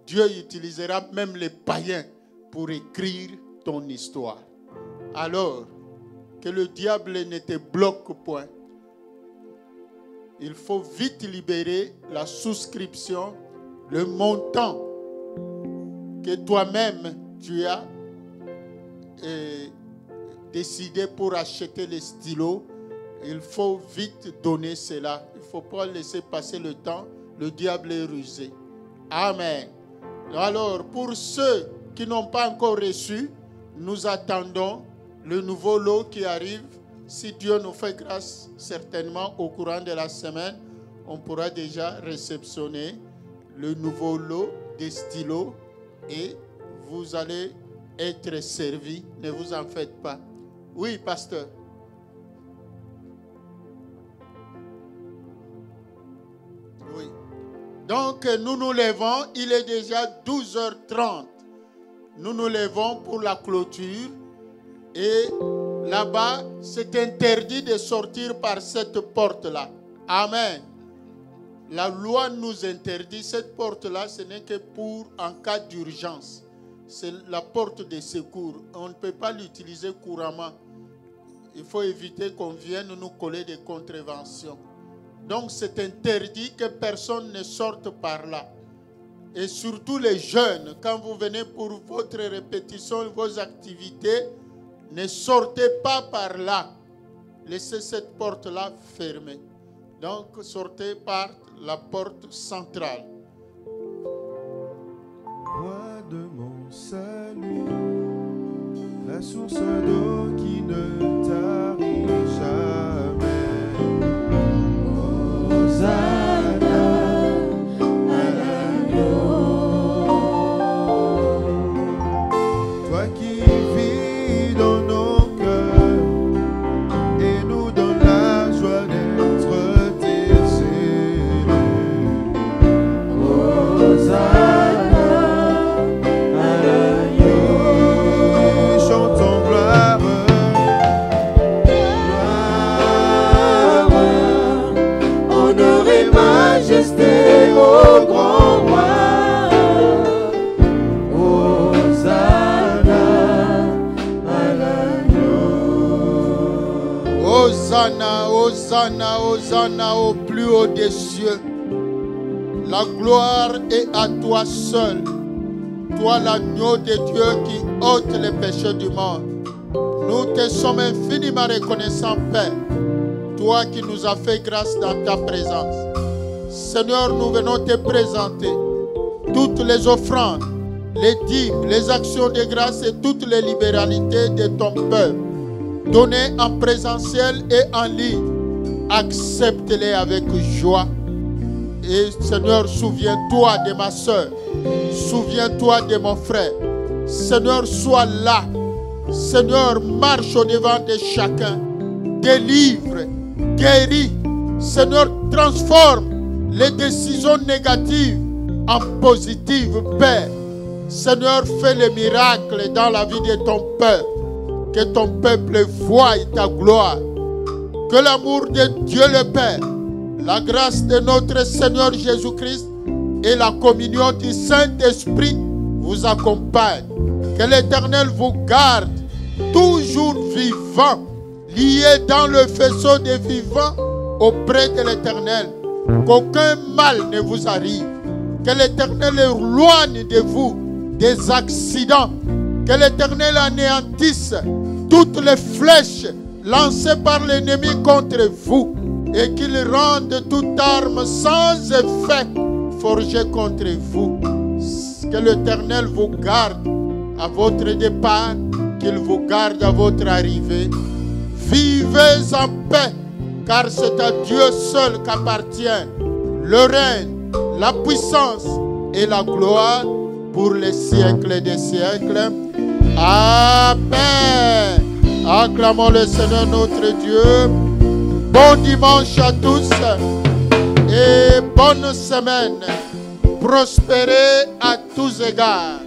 Speaker 3: Dieu utilisera même les païens pour écrire ton histoire. Alors, que le diable ne te bloque point. Il faut vite libérer la souscription, le montant que toi-même tu as décidé pour acheter les stylos. Il faut vite donner cela. Il ne faut pas laisser passer le temps. Le diable est rusé. Amen. Alors, pour ceux qui n'ont pas encore reçu, nous attendons le nouveau lot qui arrive. Si Dieu nous fait grâce, certainement au courant de la semaine, on pourra déjà réceptionner le nouveau lot des stylos et vous allez être servis. Ne vous en faites pas. Oui, pasteur. Oui. Donc, nous nous levons. Il est déjà 12h30. Nous nous levons pour la clôture. Et là-bas, c'est interdit de sortir par cette porte-là. Amen. La loi nous interdit cette porte-là, ce n'est que pour en cas d'urgence. C'est la porte de secours. On ne peut pas l'utiliser couramment. Il faut éviter qu'on vienne nous coller des contreventions. Donc c'est interdit que personne ne sorte par là. Et surtout les jeunes, quand vous venez pour votre répétition, vos activités, ne sortez pas par là. Laissez cette porte-là fermée. Donc, sortez par la porte centrale.
Speaker 6: Roi de mon salut, la source d'eau qui ne tarit jamais. Hosanna à l'agneau. Toi qui vis dans nos cœurs et nous donne la joie d'être tes élus. Hosanna à l'agneau. Chantons gloire, gloire, honneur et majesté au grand roi.
Speaker 3: Hosanna, Hosanna, Hosanna au plus haut des cieux. La gloire est à toi seul. Toi l'agneau de Dieu qui ôte les péchés du monde. Nous te sommes infiniment reconnaissants, Père. Toi qui nous as fait grâce dans ta présence. Seigneur, nous venons te présenter toutes les offrandes, les dîmes, les actions de grâce et toutes les libéralités de ton peuple. Données en présentiel et en ligne. Accepte-les avec joie. Et Seigneur, souviens-toi de ma soeur. Souviens-toi de mon frère. Seigneur, sois là. Seigneur, marche au-devant de chacun. Délivre, guéris. Seigneur, transforme les décisions négatives en positives, Père. Seigneur, fais les miracles dans la vie de ton peuple. Que ton peuple voie ta gloire. Que l'amour de Dieu le Père, la grâce de notre Seigneur Jésus-Christ et la communion du Saint-Esprit vous accompagnent. Que l'Éternel vous garde toujours vivant, lié dans le faisceau des vivants auprès de l'Éternel. Qu'aucun mal ne vous arrive. Que l'Éternel éloigne de vous des accidents. Que l'Éternel anéantisse toutes les flèches lancées par l'ennemi contre vous et qu'il rende toute arme sans effet forgée contre vous. Que l'Éternel vous garde à votre départ, qu'il vous garde à votre arrivée. Vivez en paix car c'est à Dieu seul qu'appartient le règne, la puissance et la gloire pour les siècles des siècles. Amen. Acclamons le Seigneur notre Dieu. Bon dimanche à tous et bonne semaine. Prospérez à tous égards.